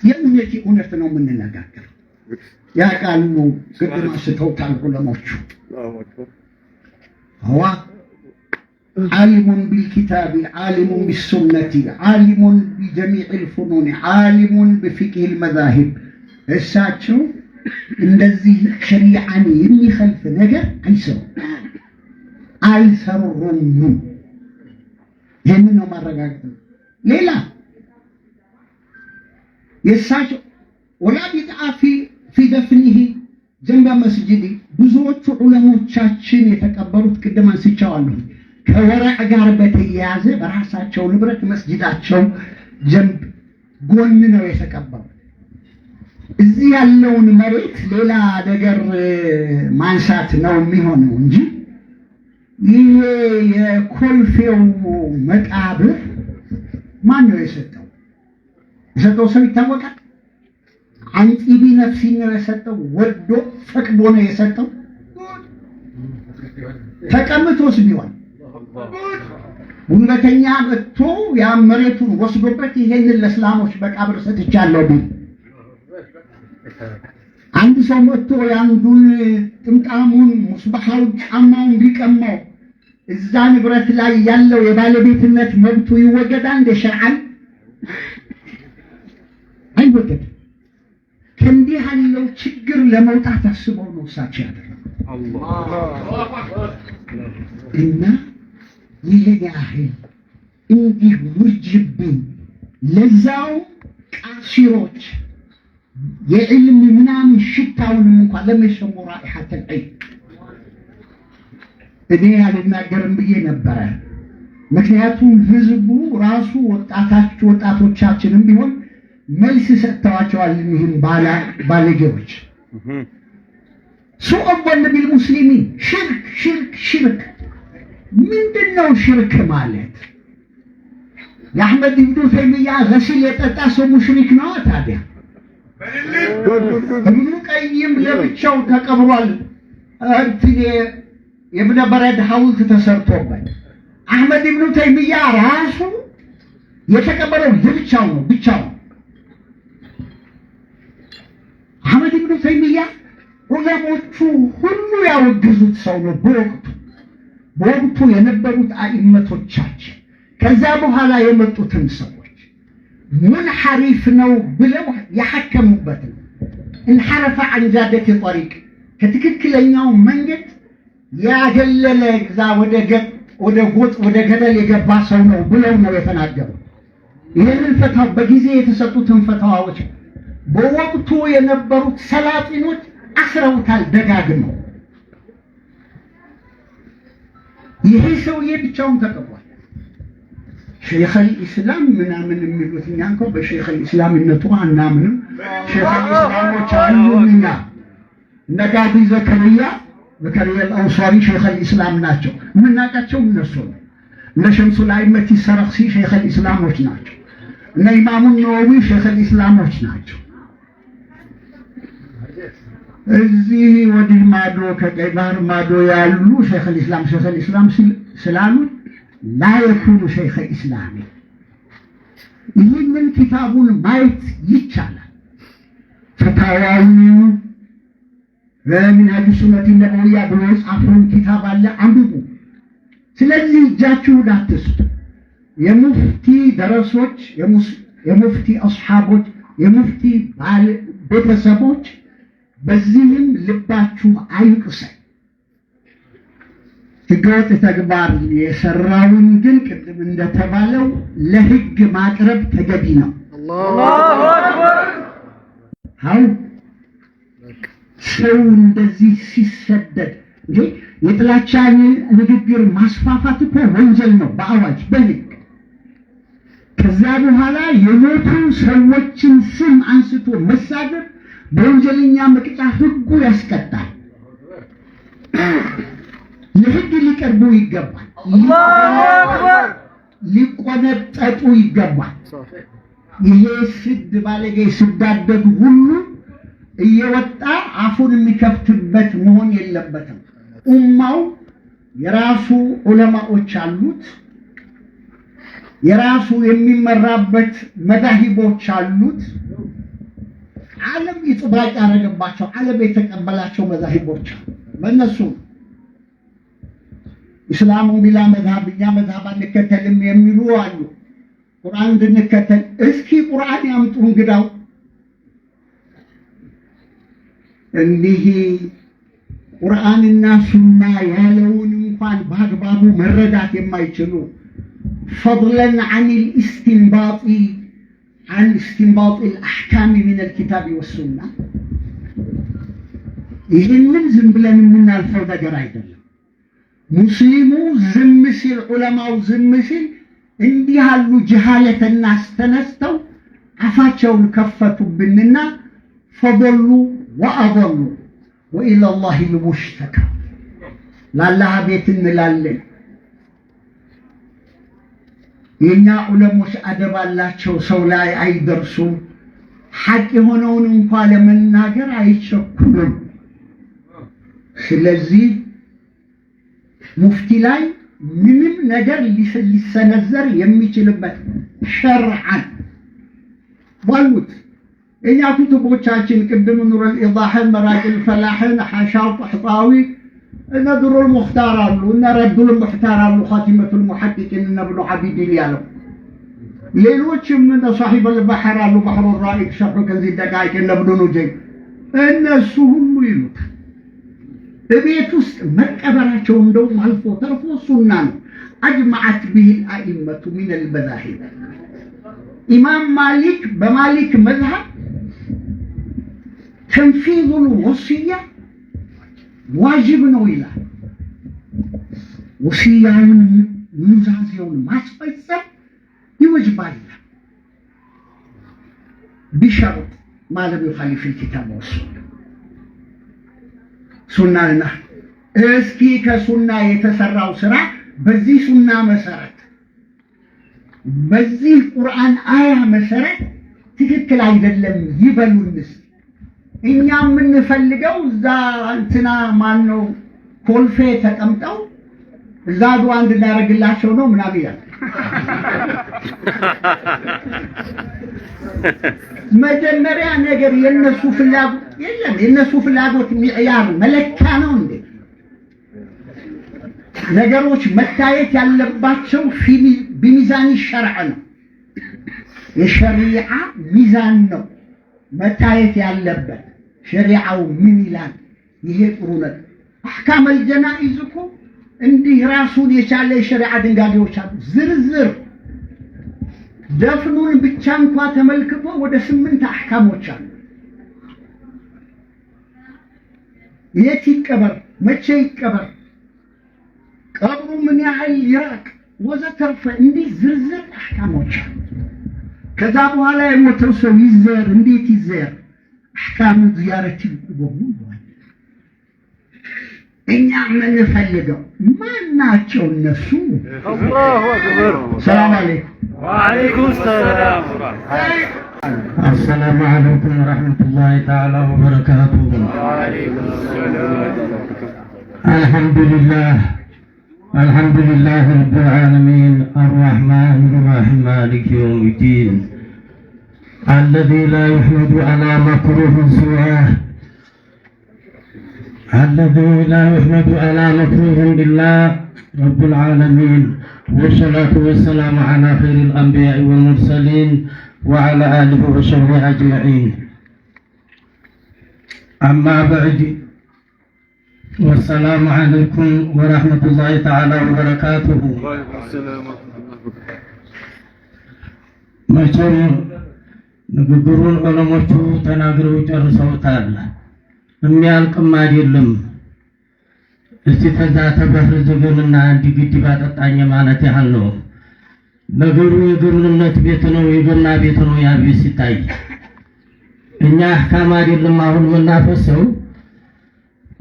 የእውነት ነው የምንነጋገረው። ያ ቃል ነው ቅድም አስተውታል ዑለሞቹ هو عالم بالكتاب عالم بالسنة عالم بجميع الفنون عالم بفقه المذاهب እሳቸው እንደዚህ ሸሪዓን የሚخልፍ ነገር አይሰሩም። ይህንን ነው ማረጋገጥ። ሌላ የእሳቸው ወላ ቢድዓ في دفنه جنب مسجد ብዙዎቹ ዑለሞቻችን የተቀበሩት ቅድም አንስቻለሁ ከወራዕ ጋር በተያያዘ በራሳቸው ንብረት መስጂዳቸው ጀንብ ጎን ነው የተቀበሩት። እዚህ ያለውን መሬት ሌላ ነገር ማንሳት ነው የሚሆነው እንጂ ይሄ የኮልፌው መቃብር ማን ነው የሰጠው? የሰጠው ሰው ይታወቃል? አንጢቢ ነፍሲ ነው የሰጠው? ወዶ ፈቅዶ ነው የሰጠው? ተቀምጦስ ቢሆን ጉልበተኛ መጥቶ ያ መሬቱን ወስዶበት ይሄንን ለእስላሞች መቃብር ሰጥቻለሁ ቢል አንድ ሰው መጥቶ ያንዱን ጥምጣሙን ሙስባሃው ጫማውን ቢቀማው እዛ ንብረት ላይ ያለው የባለቤትነት መብቱ ይወገዳል እንደ ሸርዓን? አይወገድም። ከእንዲህ ያለው ችግር ለመውጣት አስበው ነው እሳቸው ያደረጉት። እና ይህን ያህል እንዲህ ውርጅብኝ ለዛው ቃሲሮች የዕልም ምናምን ሽታውንም እንኳን ለመሸሙ ራኢሐተ ልዕልም እኔ አልናገርም ብዬ ነበረ። ምክንያቱም ህዝቡ ራሱ ወጣቶቻችንም ቢሆን መልስ ሰጥተዋቸዋል። ይህን ባለጌዎች ሱء الظن بالمسلمين ሽርክ ምንድነው? ሽርክ ማለት የአሕመድ ኢብኑ ተይሚያ ገሲል የጠጣ ሰው ሙሽሪክ ነው ታዲያ? ኢብኑ ቀይም ለብቻው ተቀብሯል። የኢብኑ በረድ ሐውልት ተሰርቶበት አሕመድ ኢብኑ ተይሚያ ራሱ የተቀበረው ብቻው ነው። አሕመድ ኢብኑ ተይሚያ ዑለሞቹ ሁሉ ያወገዙት ሰው ነው። በወቅቱ የነበሩት አኢመቶቻችን ከዛ በኋላ የመጡትን ሰዎች ሙንሐሪፍ ነው ብለው ያሐከሙበት ነው። እንሐረፈ عن جادة طريق ከትክክለኛው መንገድ ያገለለ ግዛ ወደ ገደል የገባ ሰው ነው ብለው ነው የተናገሩት። ይህንን ፈታው በጊዜ የተሰጡትን ፈታዋዎች በወቅቱ የነበሩት ሰላጢኖች አስረውታል ደጋግመው። ይሄ ሰውዬ ብቻውን ተቀብሏል። ሼኽ አልኢስላም ምናምን የሚሉት እኛ እንኳን በሼኽ አልኢስላምነቱ አናምንም። ሼኽ አልኢስላሞች አሉና እነ ቃዲ ዘከርያ አልአንሷሪ ሼኽ አልኢስላም ናቸው። የምናውቃቸው እነሱ ነው። እነ ሸምሱል አኢመቲ ሰረኽሲ ሼኽ አልኢስላሞች ናቸው። እነ ኢማሙ ነወዊ ሼኽ አልኢስላሞች ናቸው። እዚህ ወዲህ ማዶ ከቀይ ባህር ማዶ ያሉ ሼኽ አልኢስላም ስላሉ ላ የኩኑ ሼኽ ኢስላሚ። ይህንን ኪታቡን ማየት ይቻላል። ፈታዋዊ በሚንሃጁ ሱነቲ ነብውያ ብሎ የጻፈውን ኪታብ አለ፣ አንብቡ። ስለዚህ እጃችሁን አትስጡ። የሙፍቲ ደረሶች፣ የሙፍቲ አስሓቦች፣ የሙፍቲ ቤተሰቦች በዚህም ልባችሁ አይቅሰን። ህገወጥ ተግባር የሰራውን ግን ቅድም እንደተባለው ለህግ ማቅረብ ተገቢ ነው። አላሁ አክበር። አው ሰው እንደዚህ ሲሰደድ የጥላቻን ንግግር ማስፋፋት እኮ ወንጀል ነው በአዋጅ በህግ። ከዛ በኋላ የሞቱ ሰዎችን ስም አንስቶ መሳደብ በወንጀለኛ መቅጫ ህጉ ያስቀጣል። ለህግ ሊቀርቡ ይገባል። አላሁ አክበር። ሊቆነጠጡ ይገባል። ይሄ ስድ ባለጌ ስዳደግ ሁሉ እየወጣ አፉን የሚከፍትበት መሆን የለበትም። ኡማው የራሱ ዑለማዎች አሉት። የራሱ የሚመራበት መዛሂቦች አሉት። ዓለም ይጥባቅ ያደረገባቸው ዓለም የተቀበላቸው መዛሂቦች አሉ። በእነሱ እስላሙ ቢላ መዝሃብ እኛ መዝሃብ አንከተልም የሚሉ አሉ። ቁርአን እንድንከተል እስኪ ቁርአን ያምጡ እንግዳው እንዲህ ቁርአንና ሱና ያለውን እንኳን በአግባቡ መረዳት የማይችሉ فضلا عن الاستنباط عن استنباط الأحكام من الكتاب والسنة ይህንን ዝም ብለን የምናልፈው ነገር አይደለም። ሙስሊሙ ዝም ሲል ዑለማው ዝም ሲል እንዲህ ያሉ ጀሃለተና አስተነስተው አፋቸውን ከፈቱብንና ፈضሉ ወአضሉ وإلى الله المشتكى ላላህ ቤት እንላለን። የኛ ዑለሞች አደብ አላቸው፣ ሰው ላይ አይደርሱም። ሐቅ የሆነውን እንኳን ለመናገር አይቸኩሉም። ስለዚህ ሙፍቲ ላይ ምንም ነገር ሊሰነዘር የሚችልበት ሸርዓን ባሉት እኛ ኩቱቦቻችን ቅድም ኑረል ኢዳህን መራቂል ፈላህን ሐሻው ጠህጣዊ እነ ድሩል ሙኽታር አሉ እነ ረዱል ሙኽታር አሉ ኻቲመቱል ሙሐቂቂን እነ ኢብኑ ዐቢዲን ያለው ሌሎችም እነ ሷሂበል በሕር አሉ በሕሩ ራኢቅ ሸርሑ ከንዚ ደቃኢቅ እነ ኢብኑ ኑጀይ እነሱ ሁሉ ይሉት በቤት ውስጥ መቀበራቸው እንደውም አልፎ ተርፎ ሱና ነው። አጅመዐት ቢሂል አኢመቱ ሚነል መዛሂብ ኢማም ማሊክ በማሊክ መዝሀብ ተንፊዙል ወሲያ ዋጅብ ነው ይላል። ወሲያውን ኑዛዜውን ማስፈጸም ይወጅባል ቢሸርጥ ማለም ይኻሊፍ الكتاب والسنة ሱናና እስኪ ከሱና የተሰራው ስራ በዚህ ሱና መሰረት በዚህ ቁርአን አያ መሰረት ትክክል አይደለም ይበሉንስ። እኛ የምንፈልገው እዛ እንትና ማን ነው ኮልፌ ተቀምጠው እዛ ዱዓ እንድናደርግላቸው ነው ምናምን ያለ መጀመሪያ ነገር የነሱ ፍላጎት የለም። የነሱ ፍላጎት ሚዕያር መለኪያ ነው እንዴ? ነገሮች መታየት ያለባቸው በሚዛን ሸርዕ ነው። የሸሪዓ ሚዛን ነው መታየት ያለበት። ሸሪዓው ምን ይላል? ይሄ ጥሩ ነው። አህካም አልጀናኢዝ እኮ እንዲህ ራሱን የቻለ የሸሪዓ ድንጋጌዎች አሉ። ዝርዝር ደፍኑን ብቻ እንኳን ተመልክቶ ወደ 8 አህካሞች አሉ። የት ይቀበር፣ መቼ ይቀበር፣ ቀብሩ ምን ያህል ይራቅ ወዘተርፈ እንዲህ ዝርዝር አህካሞች አሉ። ከዛ በኋላ የሞተው ሰው ይዘር እንዴት ይዘር አህካሙ ዚያረቲ በሙሉ እኛ የምንፈልገው ማናቸው እነሱ? አላሁ አክበር። ሰላም አለይኩም ወአለይኩም ሰላም السلام عليكم ورحمة الله تعالى وبركاته. وعليكم السلام. الحمد لله رب العالمين الرحمن الرحيم مالك يوم الدين الذي لا يحمد على مكروه سواه الذي لا يحمد على مكروه إلا رب العالمين والصلاة والسلام على خير الأنبياء والمرسلين وعلى آله وصحبه أجمعين. أما بعد والسلام عليكم ورحمة الله تعالى وبركاته. መቼም ንግግሩን ዑለሞቹ ተናግረው ጨርሰውታል። የሚያልቅም አይደለም። እስቲ ተዛ ተበህር ዝግንና እንዲህ ግድብ አጠጣኝ ማለት ያህል ነው። ነገሩ የግብርነት ቤት ነው፣ የገና ቤት ነው። ያ ቤት ሲታይ እኛ አህካም አይደለም አሁን የምናፈሰው።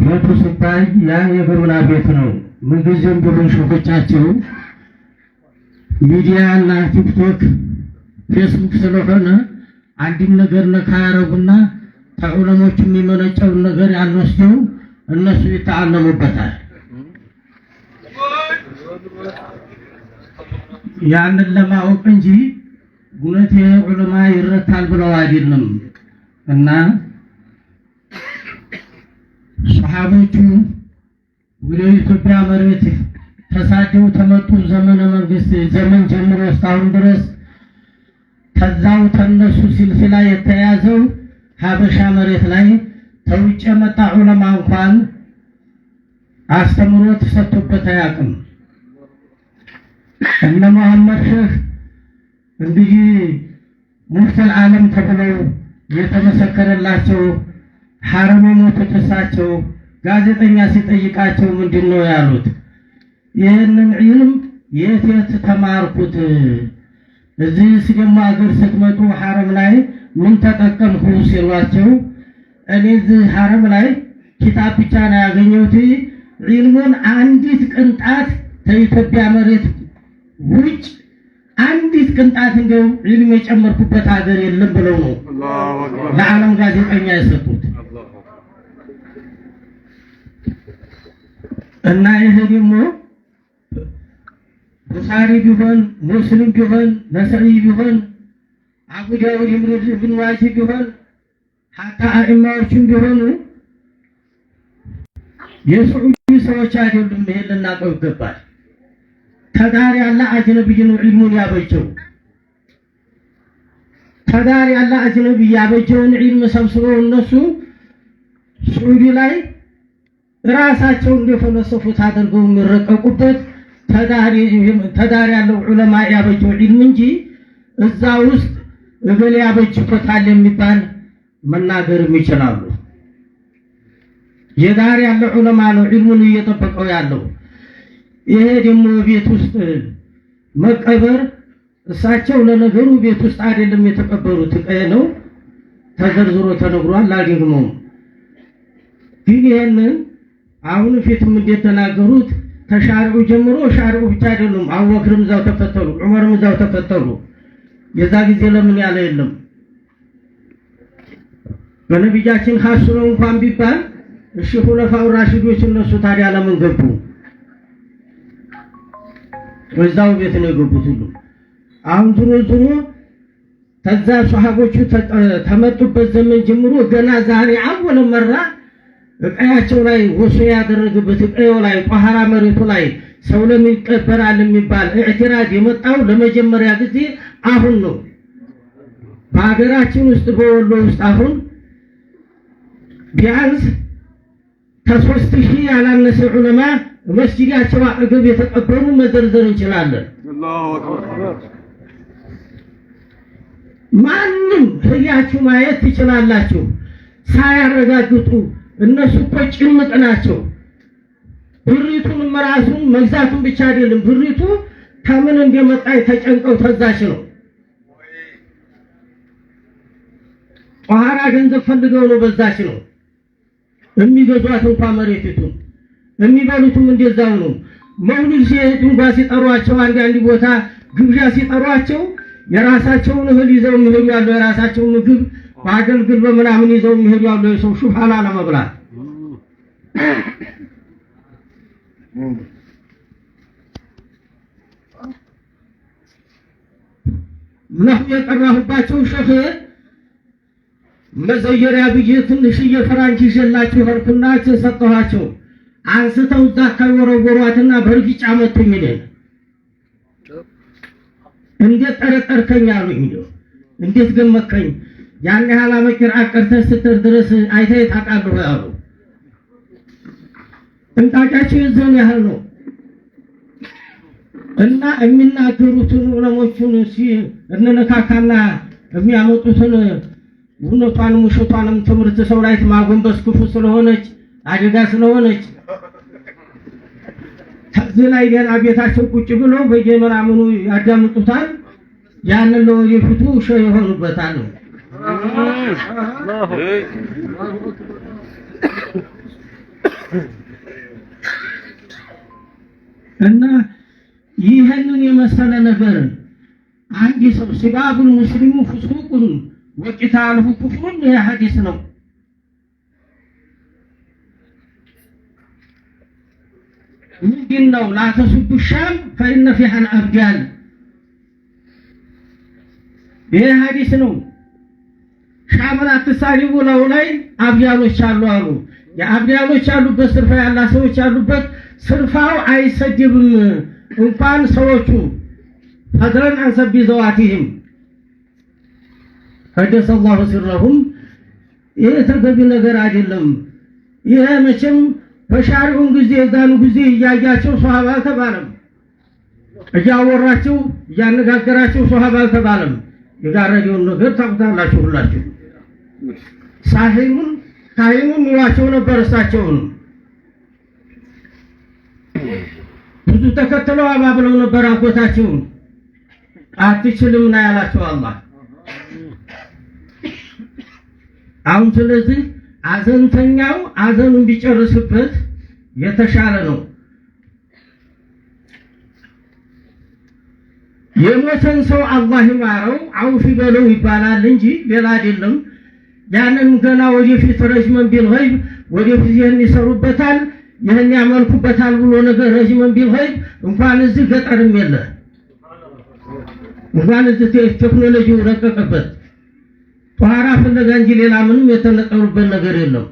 ቤቱ ሲታይ ያ የግብርና ቤት ነው። ምንጊዜም ብሩን ሾኮቻቸው ሚዲያና ቲክቶክ ፌስቡክ ስለሆነ አንድን ነገር ነካ ያረጉና ተዑለሞች የሚመነጨውን ነገር ያልወስደው እነሱ ይተዓለሙበታል። ያንን ለማወቅ እንጂ እውነት የዑለማ ይረታል ብለው አይደለም። እና ሱሐቦቹ ወደ ኢትዮጵያ መሬት ተሳደው ተመጡ ዘመነ መንግስት ዘመን ጀምሮ እስካሁን ድረስ ተዛው ተነሱ ሲልሲላ የተያዘው ሀበሻ መሬት ላይ ተውጭ የመጣ ዑለማ እንኳን አስተምሮ ተሰጥቶበት አያውቅም። እነ መሐመድ ሼህ እንዲህ ሙፍተል ዓለም ተብለው የተመሰከረላቸው ሐረም የሞቱት እሳቸው ጋዜጠኛ ሲጠይቃቸው ምንድነው ያሉት? ይህንን ዒልም የት ተማርኩት? እዚህ ሲገማ ሀገር ስትመጡ ሐረም ላይ ምን ተጠቀምኩ ሲሏቸው እኔ እዚህ ሐረም ላይ ኪታብ ብቻ ነው ያገኘሁት፣ ዒልሙን አንዲት ቅንጣት ከኢትዮጵያ መሬት ውጭ አንዲት ቅንጣት እንደው ዒልም የጨመርኩበት ሀገር የለም ብለው ነው ለዓለም ጋዜጠኛ የሰጡት። እና ይሄ ደግሞ ቡኻሪ ቢሆን ሙስሊም ቢሆን ነሰኢ ቢሆን አቡ ዳውድ ኢብኑ ማጅህ ቢሆን ሐታ አኢማዎችም ቢሆኑ የሱዑዲ ሰዎች አይደሉም። ይሄን ልናውቀው ይገባል። ተዳሪ ያለ አጅነብይ ነው ዒልሙን ያበጀው። ተዳሪ ያለ አጅነብይ ያበጀውን ዒልም ሰብስበው እነሱ ሱዑዲ ላይ ራሳቸው እንደፈለሰፉት አድርገው የሚረቀቁበት ተዳሪ ያለው ዑለማ ያበጀው ዒልም እንጂ እዛ ውስጥ እገሌ ያበጅቶታል የሚባል መናገርም ይችላሉ። የዳሪ ያለው ዑለማ ነው ዒልሙን እየጠበቀው ያለው። ይሄ ደግሞ ቤት ውስጥ መቀበር እሳቸው ለነገሩ ቤት ውስጥ አይደለም የተቀበሩት፣ ቀይ ነው ተዘርዝሮ ተነግሯል። አልደግሞም ግን ይሄንን አሁን ፊትም እንደተናገሩት ተሻሪው ጀምሮ ሻሪው ብቻ አይደሉም። አቡበክርም እዛው ተፈተሉ፣ ዑመርም እዛው ተፈተሉ። የዛ ጊዜ ለምን ያለ የለም። በነቢያችን ኻስ ነው እንኳን ቢባል እሺ ሁለፋው ራሺዶች እነሱ ታዲያ ለምን ገቡ? ወዛው ቤት ነው የገቡት ሁሉ። አሁን ድሮ ተዛ ሱሐቦቹ ተመጡበት ዘመን ጀምሮ ገና ዛሬ አወለ መራ እቃያቸው ላይ ወሶ ያደረገበት እቃው ላይ ጧሃራ መሬቱ ላይ ሰው ለምን ይቀበራል የሚባል ኢዕትራድ የመጣው ለመጀመሪያ ጊዜ አሁን ነው። በሀገራችን ውስጥ በወሎ ውስጥ አሁን ቢያንስ ከ3000 ያላነሰ ዑለማ መስጊዳቸው አጠገብ የተቀበሩ መዘርዘር እንችላለን። አላሁ አክበር። ማንም ህያችሁ ማየት ትችላላችሁ ሳያረጋግጡ። እነሱ እኮ ጭምቅ ናቸው። ብሪቱንም ራሱን መግዛቱን ብቻ አይደለም፣ ብሪቱ ከምን እንደመጣ ተጨንቀው ተዛች ነው። ጧሃራ ገንዘብ ፈልገው ነው በዛች ነው የሚገዟት እንኳን መሬቱን። የሚበሉትም እንደዛው ነው። መውሊድ ሲሄዱ እንኳን ሲጠሯቸው አንዳንድ ቦታ ግብዣ ሲጠሯቸው የራሳቸውን እህል ይዘው የሚሄዱ ያሉ፣ የራሳቸውን ምግብ በአገልግል በምናምን ይዘው የሚሄዱ ያሉ የሰው ሹሃላ ለመብላት ነው የቀረሁባቸው። ሸህ መዘየሪያ ብዬ ትንሽዬ ፍራንክ ይዤላችሁ ሄድኩና ሰጠኋቸው። አንስተው እዛ አካባቢ ወረወሯትና በርግጫ መቱኝ። እንዴት ጠረጠርከኝ አሉኝ። እንዴት ገመከኝ? ያን ያህል አመክር አቀርተህ ስትር ድረስ አይተህ ታውቃለህ ያሉ። እንጣጫቸው የዘን ያህል ነው። እና የሚናገሩትን ዑለሞቹን እንነካካና የሚያመጡትን እውነቷንም ውሸቷንም ትምህርት ሰው ላይ ማጎንበስ ክፉ ስለሆነች አደጋ ስለሆነች ከዚህ ላይ ገና ቤታቸው ቁጭ ብለው በየመናምኑ ያዳምጡታል። ያንን ለወደፊቱ ሸህ ይሆኑበታል። እና ይህንን የመሰለ ነገር አንድ ሰው ሲባቡል ሙስሊሙ ፍሱቁን ወቂታልሁ ኩፍሩን የሐዲስ ነው። ምንድነው? ላተሱቡ ሻም ፈኢነ ፊሃ አልአብዳል ይሄ ሐዲስ ነው። ሻምን አትሳሪቡ ነው ላይ አብያኖች አሉ። የአብያኖች ያሉበት ስርፋ ያላ ሰዎች ያሉበት ስርፋው አይሰድብም እንኳን ሰዎቹ ፈድረን አንሰቢ ዘዋቲህም ቀደሰ አላሁ ሲረሁም። ይሄ ተገቢ ነገር አይደለም። ይሄ መቼም በሻሪዑን ጊዜ የዛኑ ጊዜ እያያቸው ሷሃባ አልተባለም፣ እያወራቸው እያነጋገራቸው ሷሃባ አልተባለም። የጋረደውን ነገር ታውቁታላችሁ ሁላችሁ። ካሂኑን ይሏቸው ነበር። እሳቸውን ብዙ ተከትለው አባብለው ነበር አጎታቸውን። አትችልም ና ያላቸው አላህ። አሁን ስለዚህ አዘንተኛው አዘኑን ቢጨርስበት የተሻለ ነው። የሞተን ሰው አላህ ይማረው አውፍ ይበለው ይባላል እንጂ ሌላ አይደለም። ያንን ገና ወደፊት ረጅመን ቢልገይብ ወደፊት ይህን ይሰሩበታል ይህን ያመልኩበታል ብሎ ነገር ረጅመን ቢልገይብ እንኳን እዚህ ገጠርም የለ እንኳን እዚህ ቴክኖሎጂው ረቀቀበት ጧራ ፍለጋ እንጂ ሌላ ምንም የተነጠሩበት ነገር የለም።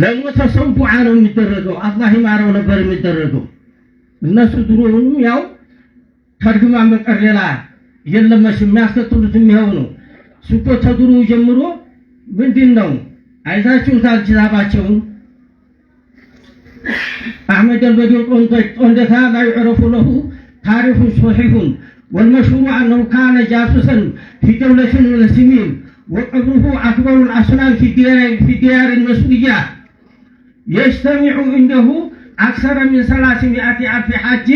ለሞተ ሰው ዱዓ ነው የሚደረገው። አላህ ይማረው ነበር የሚደረገው። እነሱ ድሮውንም ያው ተርግማን በቀር ሌላ የለምሽ የሚያስከትሉት የሚሄው ነው። ሱቆ ተድሩ ጀምሮ ምንድነው አይታችሁታል ኪታባቸውን أحمد البديع طندتا لا يعرف له تاريخ صحيح والمشهور أنه كان جاسوسا في دولة من السنين وقبره أكبر الأصنام في ديار المسؤولية يجتمع عنده أكثر من 300,000 حج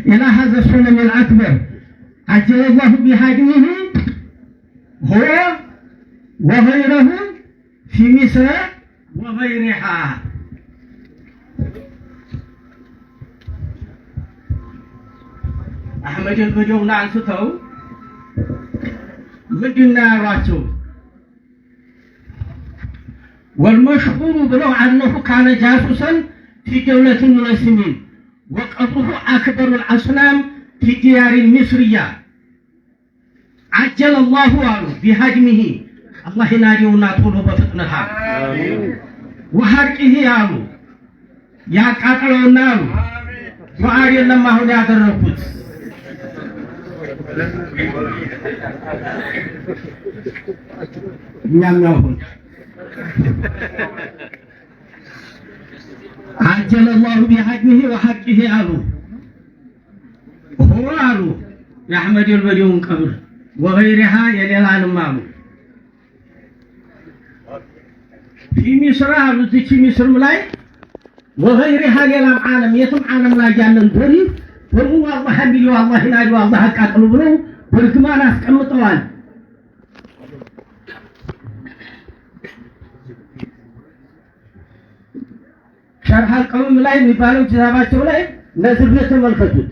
إلى هذا الصنم الأكبر عجل الله بهدمه هو وغيره في مصر وغيرها. أحمد البديع አንስተው ምንድነው ያሏቸው? والمشهور بلو أنه كان جاسوسا في دولة من السنين وقبره أكبر الأصنام في ديار المصرية عجل الله بهدمه الله ينادينا طوله بفتنها وحرقه يا قاتلونا دعاء لما هو ያደረኩት ያኛውን عجل الله بهدمه وحقه هو يا أحمد البديع قبر وغيرها يلالهم في مصر ذيك مصر ملاي وغيرها يلام عالم يتم عالم لا جانن دوري والله الله حميل والله نادي والله حقاقلو ብሎ ወርግማን አስቀምጠዋል። ሸርህ አልቀውም ላይ የሚባለው ኪታባቸው ላይ ለዝርዝር ተመልከቱት።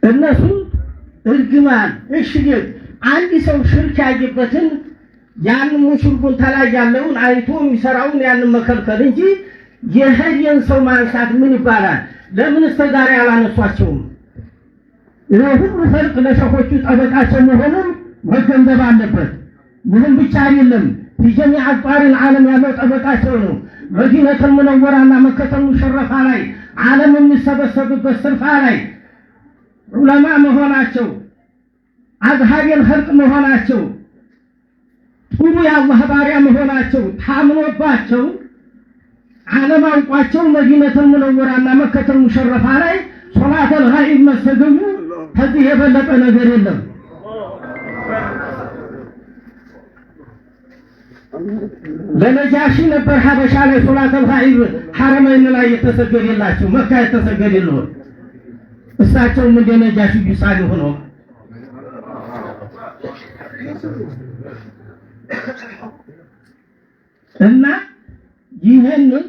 እነሱ እርግማን እሺ አንድ ሰው ሽርክ ያየበትን ያን ሙሽሪኩን ተላይ ያለውን አይቶ የሚሰራውን ያን መከልከል እንጂ የህየን ሰው ማንሳት ምን ይባላል? ለምን እስከዛሬ ያላነሷቸውም? ለሁሉ ፈልቅ ለሸኾቹ ጠበቃቸው መሆኑን መገንዘብ አለበት። ይህም ብቻ አይደለም፣ በጀሚዕ አጥዋር ዓለም ያለው ጠበቃቸው ነው። መዲነቱል ሙነወራና መከተል ሙሸረፋ ላይ ዓለም የሚሰበሰብበት ስርፋ ላይ ዑለማ መሆናቸው አዝሃሪል ኸልቅ መሆናቸው ጥሩ የአላህ ባሪያ መሆናቸው ታምኖባቸው ዓለም አውቋቸው መዲነቱል ሙነወራና መከተል ሙሸረፋ ላይ ሶላተል ጋኢብ መሰገዱ ከዚህ የበለጠ ነገር የለም። ለነጃሺ ነበር ሀበሻ ላይ ሶላተል ጋኢብ ሐረመይን ላይ የተሰገደላቸው መካ የተሰገደለው እሳቸውም እንደ ነጃሺ ቢሳል ሆነው እና ይህንን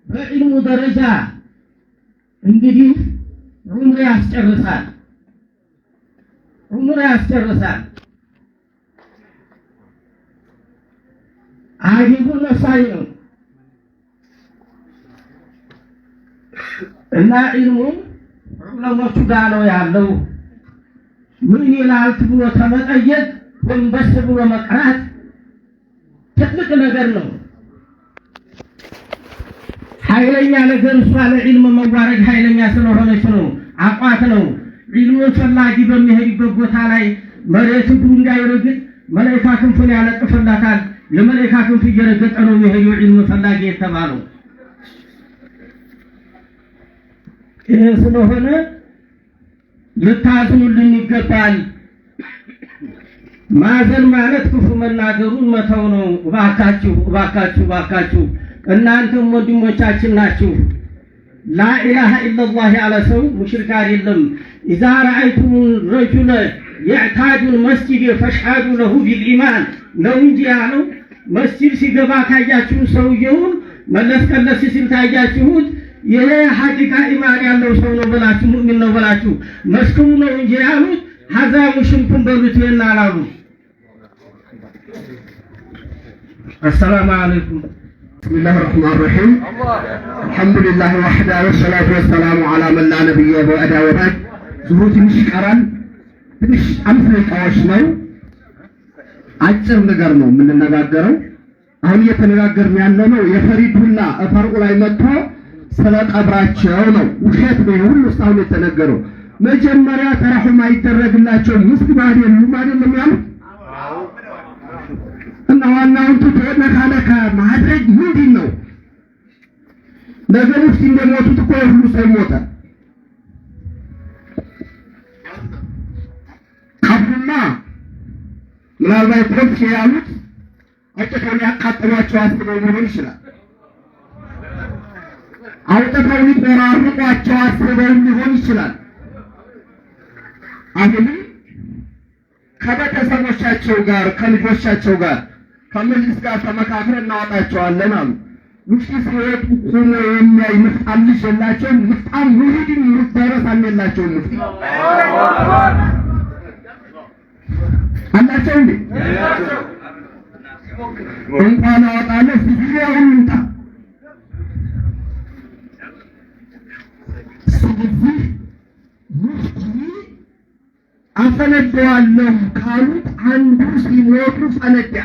በዕልሙ ደረጃ እንግዲህ ዑምራ ያስጨርሳል። አጂቡ ነሳይ ነው። እና ዒልሙ ዑለሞቹ ጋር ነው ያለው። ምን ይላል ብሎ ተመጠየቅ ወንበስ ብሎ መቅራት ትልቅ ነገር ነው። ኃይለኛ ነገር እሷ ለዒልም መዋረድ ኃይለኛ ስለሆነች ነው፣ አቋት ነው። ዒልሙን ፈላጊ በሚሄድበት ቦታ ላይ መሬት እግሩ እንዳይረግጥ መላእክት ክንፉን ያለጥፍላታል። የመላእክት ክንፍ እየረገጠ ነው የሚሄደው ዒልም ፈላጊ የተባለው። ይሄ ስለሆነ ልታዝኑልን ይገባል። ማዘን ማለት ክፉ መናገሩን መተው ነው። እባካችሁ እባካችሁ እባካችሁ እናንተም ወንድሞቻችን ናችሁ። ላኢላሃ ኢላላህ ያለ ሰው ሙሽሪክ አይደለም። ኢዛ ረአይቱም ረጁለ የዕታዱ መስጂድ ፈሽሃዱ ለሁ ቢልኢማን ነው እንጂ ያለው መስጂድ ሲገባ ካያችሁ ሰውየውን መለስ ቀለስ ሲል ታያችሁት ይሄ ሐቂቃ ኢማን ያለው ሰው ነው ብላችሁ ሙእሚን ነው ብላችሁ መስክሩ ነው እንጂ ያሉት ሀዛ ሙሽሪኩን በሉት ይናላሉ። السلام عليكم. بسم الله الرحمن الرحيم. الحمد لله وحده والصلاة والسلام على من لا نبي بعده وبعد. ዙሁት ምሽቀራን ትንሽ አምስት ደቂቃዎች ነው። አጭር ነገር ነው የምንነጋገረው። አሁን እየተነጋገርን ያለነው የፈሪዱላ ፈርቁ ላይ መጥቶ ስለ ቀብራቸው ነው። ውሸት ነው ሁሉ እስካሁን የተነገረው። መጀመሪያ ተራሁም አይደረግላቸው ሙስሊም አይደለም ያሉት እና ዋናውን ተነካለካ ማድረግ ምንድን ነው? ነገር ውስጥ እንደሞቱት እኮ ሁሉ ሰው ሞተ። ቀብሩማ ምናልባት ፖሊስ ያሉት አጭተው ያቃጥሏቸው አስበው ሊሆን ይችላል። አውጥተው ሊቆራርጧቸው አስበው ሊሆን ይችላል። አሁንም ከቤተሰቦቻቸው ጋር ከልጆቻቸው ጋር ከመንግስት ጋር ተመካክረን እናወጣቸዋለን አሉ። ውጪ ሲወጡ ቆሞ የሚያይ ምፍጣን ልጅ የላቸውም። ምፍጣን ሙሂድን ደረሳን የላቸውም። ሙፍቲ አላቸው እንዴ? እንኳን አወጣለሁ ሲያውን እንታ ስለዚህ ሙፍቲ አፈነዳለሁ ካሉት አንዱ ሲሞቱ ፈነዳ።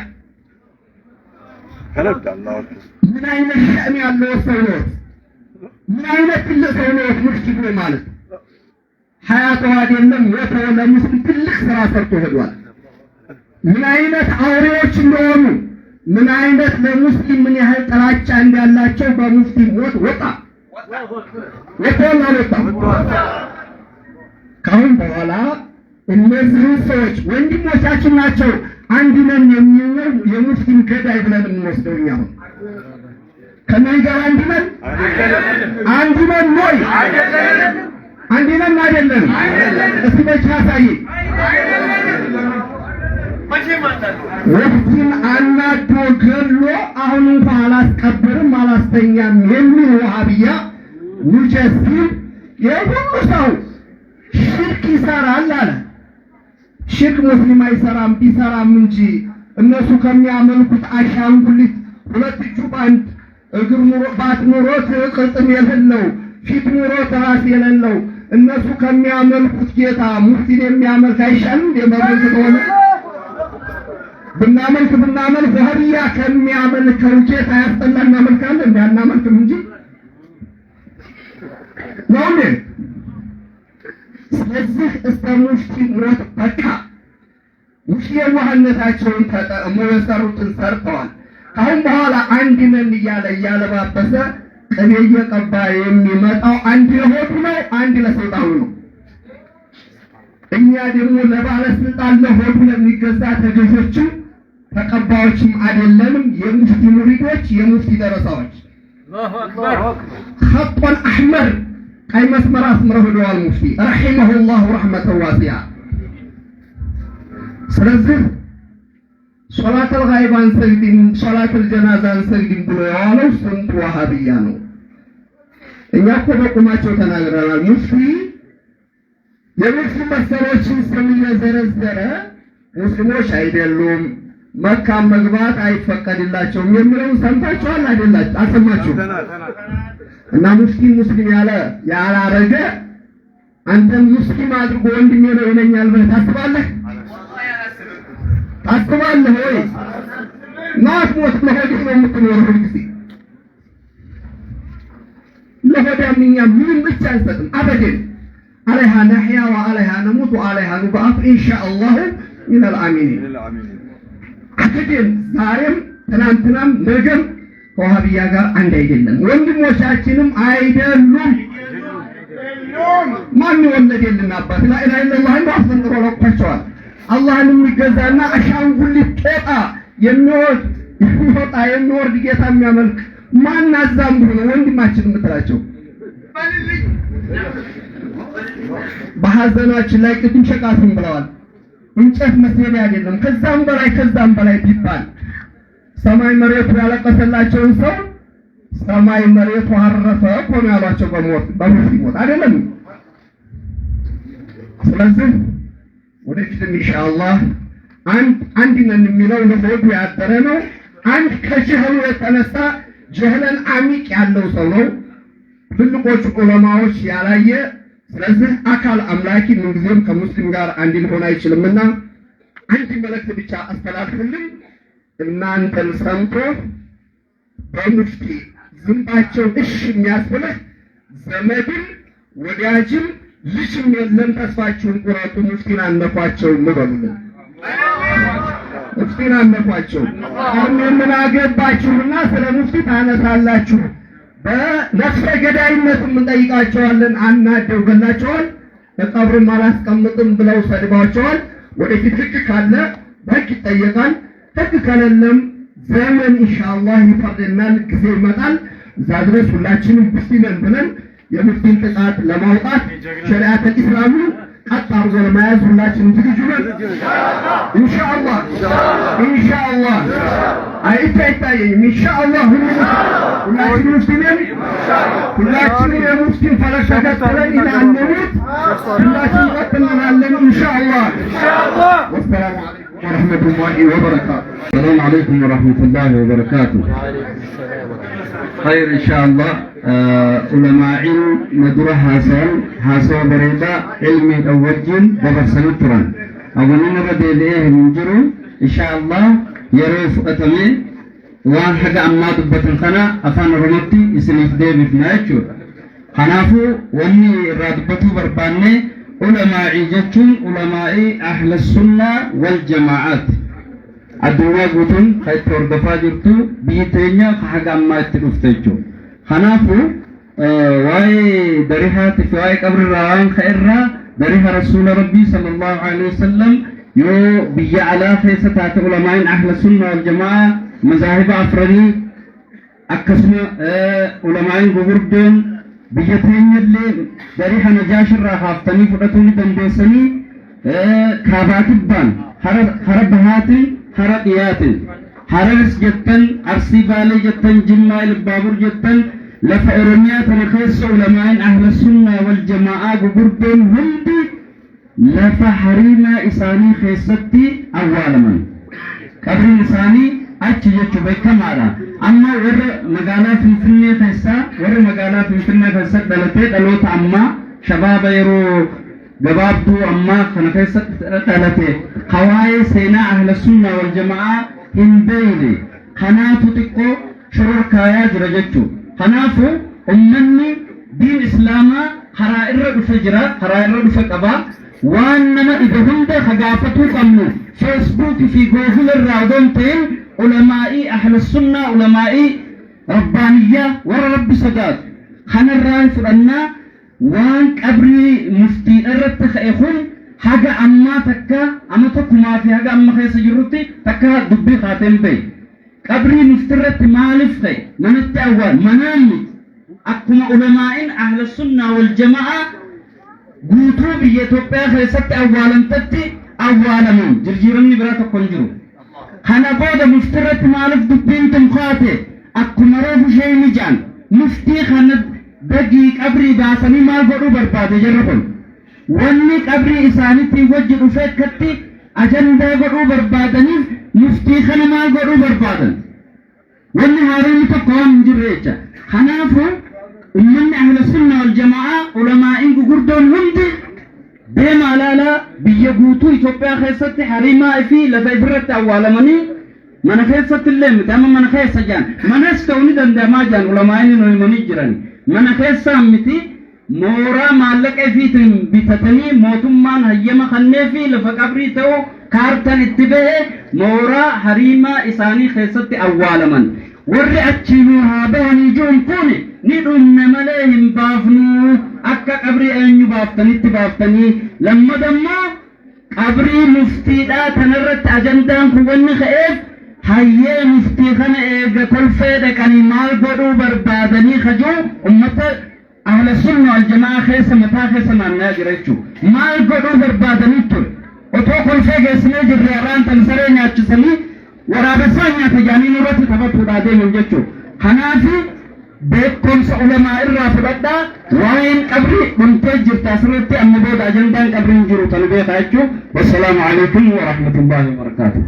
ምን አይነት ሸእም ያለው ሰው ነው? ምን አይነት ትልቅ ሰው ነው ሙፍቲ ነው ማለት? ሐያቱ አይደለም ሞተው ለሙስሊም ትልቅ ስራ ሰርቶ ሄዷል። ምን አይነት አውሬዎች እንደሆኑ ምን አይነት ለሙስሊም ምን ያህል ጥላቻ እንዳላቸው በሙፍቲ ሞት ወጣ። ካሁን በኋላ እነዚህ ሰዎች ወንድሞቻችን ናቸው። አንድ ነን የሚለው የሙስሊም ገዳይ ብለን እንወስደው ነው። ከነኝ ጋር አንድ ነን ወይ? አንድ ነን አይደለም? እስቲ በቻሳይ ወፍቲን አናዶ ገሎ አሁን እንኳን አላስቀበርም አላስተኛም የሚል ወሃቢያ ሙጀሲም የሁሉ ሰው ሽርክ ይሰራል አለ። ሽርክ ሙስሊም አይሰራም፣ ቢሰራም እንጂ እነሱ ከሚያመልኩት አሻንጉሊት ሁለት እጁ ባንድ እግር ኑሮ ባት ኑሮት ቅጥም የሌለው ፊት ኑሮት ራስ የሌለው እነሱ ከሚያመልኩት ጌታ ሙፍቲን የሚያመልክ አይሻልም? የመብት ሆነ ብናመልክ ወህብያ ከሚያመልከው ጌታ ያስጠላና እናመልካለን እንዳናመልክም እንጂ ነው። ስለዚህ እስከ ሙፍቲ ሞት በቃ ሙፍቲ የዋህነታቸውን ተጠቅመው የሰሩትን ሰርተዋል። ካሁን በኋላ አንድ ነን እያለባበሰ ቅቤ እየቀባ የሚመጣው አንድ ለሆዱ ነው፣ አንድ ለሰይጣኑ ነው። እኛ ደግሞ ለባለስልጣን ለሆዱ ለሚገዛ ተገዦችም ተቀባዮችም አይደለንም። የሙፍቲ ሙሪዶች የሙፍቲ ደረሳዎች ኸጦን አሕመር ቀይ መስመር አስምረው ሄደዋል ሙፍቲ ረሒመሁላህ ረሕመተን ዋሲዓ። ስለዚህ ሶላተል ጋይብ አንሰግድም ሶላተል ጀናዛ አንሰግድም ብሎ የዋለው ስንት ዋሃብያ ነው። እኛ እኮ በቁማቸው ተናግረናል። ሙፍቲ የሙፍቲ መሰሎችን ስም እየዘረዘረ ሙስሊሞች አይደሉም መካ መግባት አይፈቀድላቸውም የሚለውን ሰምታችኋል አይደላችሁ? አልሰማችሁም? እና ሙስሊም ያላረገ አንተን ሙስሊም አድርጎ ወንድሜ ነው ይለኛል ብለህ ታስባለህ? ታስባለህ ወይ? ማትሞት ለሆድህ ነው የምትኖረው ሁልጊዜ። ለሆዳም እኛ ምንም ብቻ አንሰጥም አበደን። አለይሃ ነሕያ ወአለይሃ ነሙት ወአለይሃ ኑብዓት ኢንሻአላሁ ሚነል አሚኒን። አበደን ዛሬም ትናንትናም ነገም ከዋሃብያ ጋር አንድ አይደለም፣ ወንድሞቻችንም አይደሉም። ማን ወለደልን አባት ላኢላሃ ኢለላህ ነው አስፈንጥሮ ለቆቸዋል። አላህን የሚገዛና አሻንጉሊት ጦጣ የሚወጣ የሚወርድ ጌታ የሚያመልክ ማን አዛም ብሎ ወንድማችን የምትላቸው? በሐዘናችን ላይ ቅድም ሸቃቱን ብለዋል። እንጨት መስለሚያ አይደለም ከዛም በላይ ቢባል ሰማይ መሬቱ ያለቀሰላቸውን ሰው ሰማይ መሬቱ አረፈ እኮ ነው ያሏቸው በሙስሊሞች አይደለም። ስለዚህ ወደፊትም ኢንሻአላህ አንድ ነን የሚለው ለሆዱ ያደረ ነው። አንድ ከጀህሉ የተነሳ ጀህለን አሚቅ ያለው ሰው ነው ትልቆቹ ዑለማዎች ያላየ። ስለዚህ አካል አምላኪ ምንጊዜም ከሙስሊም ጋር አንድ ሊሆን አይችልምና አንድ መልእክት ብቻ አስተላልፍልኝ። እናንተን ሰምቶ በሙፍቲ ዝምባቸው እሺ የሚያስብልህ ዘመድም ወዳጅም ልጅም የለም። ተስፋችሁን ቁረጡ። ሙፍቲን አነኳቸው ምበሉልን። ሙፍቲን አነኳቸው። ምን አገባችሁና ስለ ሙፍቲ ታነሳላችሁ? በነፍሰ ገዳይነትም እንጠይቃቸዋለን። አናደው ገላቸዋል። በቀብርም አላስቀምጥም ብለው ሰድባቸዋል። ወደፊት ህግ ካለ በህግ ይጠየቃል። ህግ ከሌለም ዘመን ኢንሻአላህ ይፈርድናል። ጊዜ ይመጣል። እዛ ድረስ ሁላችንም ሙስሊምን ብለን የሙፍቲን ጥቃት ለማውጣት ሸሪዓት ኢስላምን ቀጥ አድርጎ ለመያዝ ሁላችንም ዝግጁ ነን ኢንሻአላህ። አይታየኝም ኢንሻአላህ። ሁላችንም ሙስሊምን ሁላችንም የሙፍቲን ፈለግ ተከትለን ኢላንሙት ሁላችንም ቀጥ እንላለን ኢንሻአላህ። ወሰላሙ አለይኩም ወረህመቱላሂ ወበረካቱ። السلام عليكم ورحمة الله وبركاته. خير إن شاء الله. علماء ندرة حاسوا بريدة علم الأوجين وبرسل التران أولنا بدي ليه منجرو إن شاء الله يروف أتمي وان حاجة أما دبة الخنا أفان رمتي يسنف دي بفنايتشو خنافو واني رادبتو برباني علماء جتشون علماء أهل السنة والجماعات addunyaa guutuun kan itti hordofaa jirtu biyyi teenya haga ammaa itti dhufte jechuudha. Kanaafuu waa'ee darihaati fi waa'ee qabrirraa waan ka'erraa dariha rasuula rabbii sallallahu alaihi wasallam yoo biyya alaa keessa taate ulamaa'in ahla sunna wal jamaa mazaahiba afranii akkasuma ulamaa'in gugurdoon biyya teenyallee dariha najaashirraa haaftanii fudhatuu ni dandeessanii kaabaatibbaan hara bahaatiin hara dhiyaatin hararis jettan arsii baalee jettan jimmaa ilbaabur jettan lafa oromiyaa tana keessa ulamaa'in ahla sunnaa wal jamaa'aa gugurdoon hundi lafa hariimaa isaanii keessatti awwaalaman qabriin isaanii achi jechuu beekamaadha. Amma warra magaalaa Finfinnee keessa dhalatee dhaloota ammaa shabaaba yeroo gabaabduu ammaa kana keessatti dhalate hawaayee seenaa ahla sunnaa wal jamaa hin beekne kanaatu xiqqoo shororkaayaa jira jechuudha. Kanaafuu ummanni diin islaamaa karaa irra dhufe jira, karaa irra dhufe qaba. waan nama dhibe hunda hagaafatuu qabnu feesbuuk fi googil irraa odoon ta'in ulamaa'ii ahla sunnaa ulamaa'ii rabbaaniyyaa warra rabbi sodaatu kanarraan fudhannaa waan qabrii muftii irratti ka'e kun haga ammaa takka ama tokkumaa fi haga amma keessa jirrutti takka dubbii kaateen bahe qabrii muftii irratti maaliif ta'e manatti awwaal manaanni akkuma ulamaa'in ahla sunnaa wal jamaa guutuu biyya Itoophiyaa keessatti awwaalamtatti awwaalaman jirjiiramni biraa tokko hin jiru. Kana booda muftii irratti maaliif dubbiin tun kaate akkuma reefu sheeyni jaan muftii kana dagii qabrii baasanii maal godhuu barbaade jarra kun wanni qabrii isaanitti wajji dhufee akkatti ajandaa godhuu barbaadaniif muftii kana maal godhuu barbaadan wanni haaronni tokko waan hin jirre jecha. Kanaafuu من أهل السنة والجماعة علماء قردون هند بما لا بيجوتو إثيوبيا خيستي حريما في لفيبرت أولا من خيست الليم تمام من خيس جان من استوني دندما جان علماء نمني جراني من خيس سامتي مورا مالك فيتن بتتني موتمان هيما خنّي في لفقبري تو كارتن اتبه مورا حريما إساني خيستي أولا من warri achiinuhaa bahanii joon kun ni dhumne malee hin baafnu akka qabrii eenyu baaftanitti baaftanii lammadammoo qabrii muftiidhaa tanarratti ajandaan kun wanni ka'eef hayyee muftii kana eega kolfee dhaqanii maal godhuu barbaadanii kajuu ummata ahla sunna wal jamaa keessa mataa keessa naannaa jira jechuudha maal godhuu barbaadanii ture otoo kolfee geessinee jirre arraan tan saree nyaachisanii waraabessaa nyaata jaanii nurratti taphachuudhaa deeman jechuudha. Kanaafi beekumsa ulamaa irraa fudhadhaa waa'een qabrii dhumtee jirti asirratti amma booda ajandaan qabriin jiru tan beekaa jechuudha. Wassalaamu alaikum wa rahmatullahi wa barakaatuh.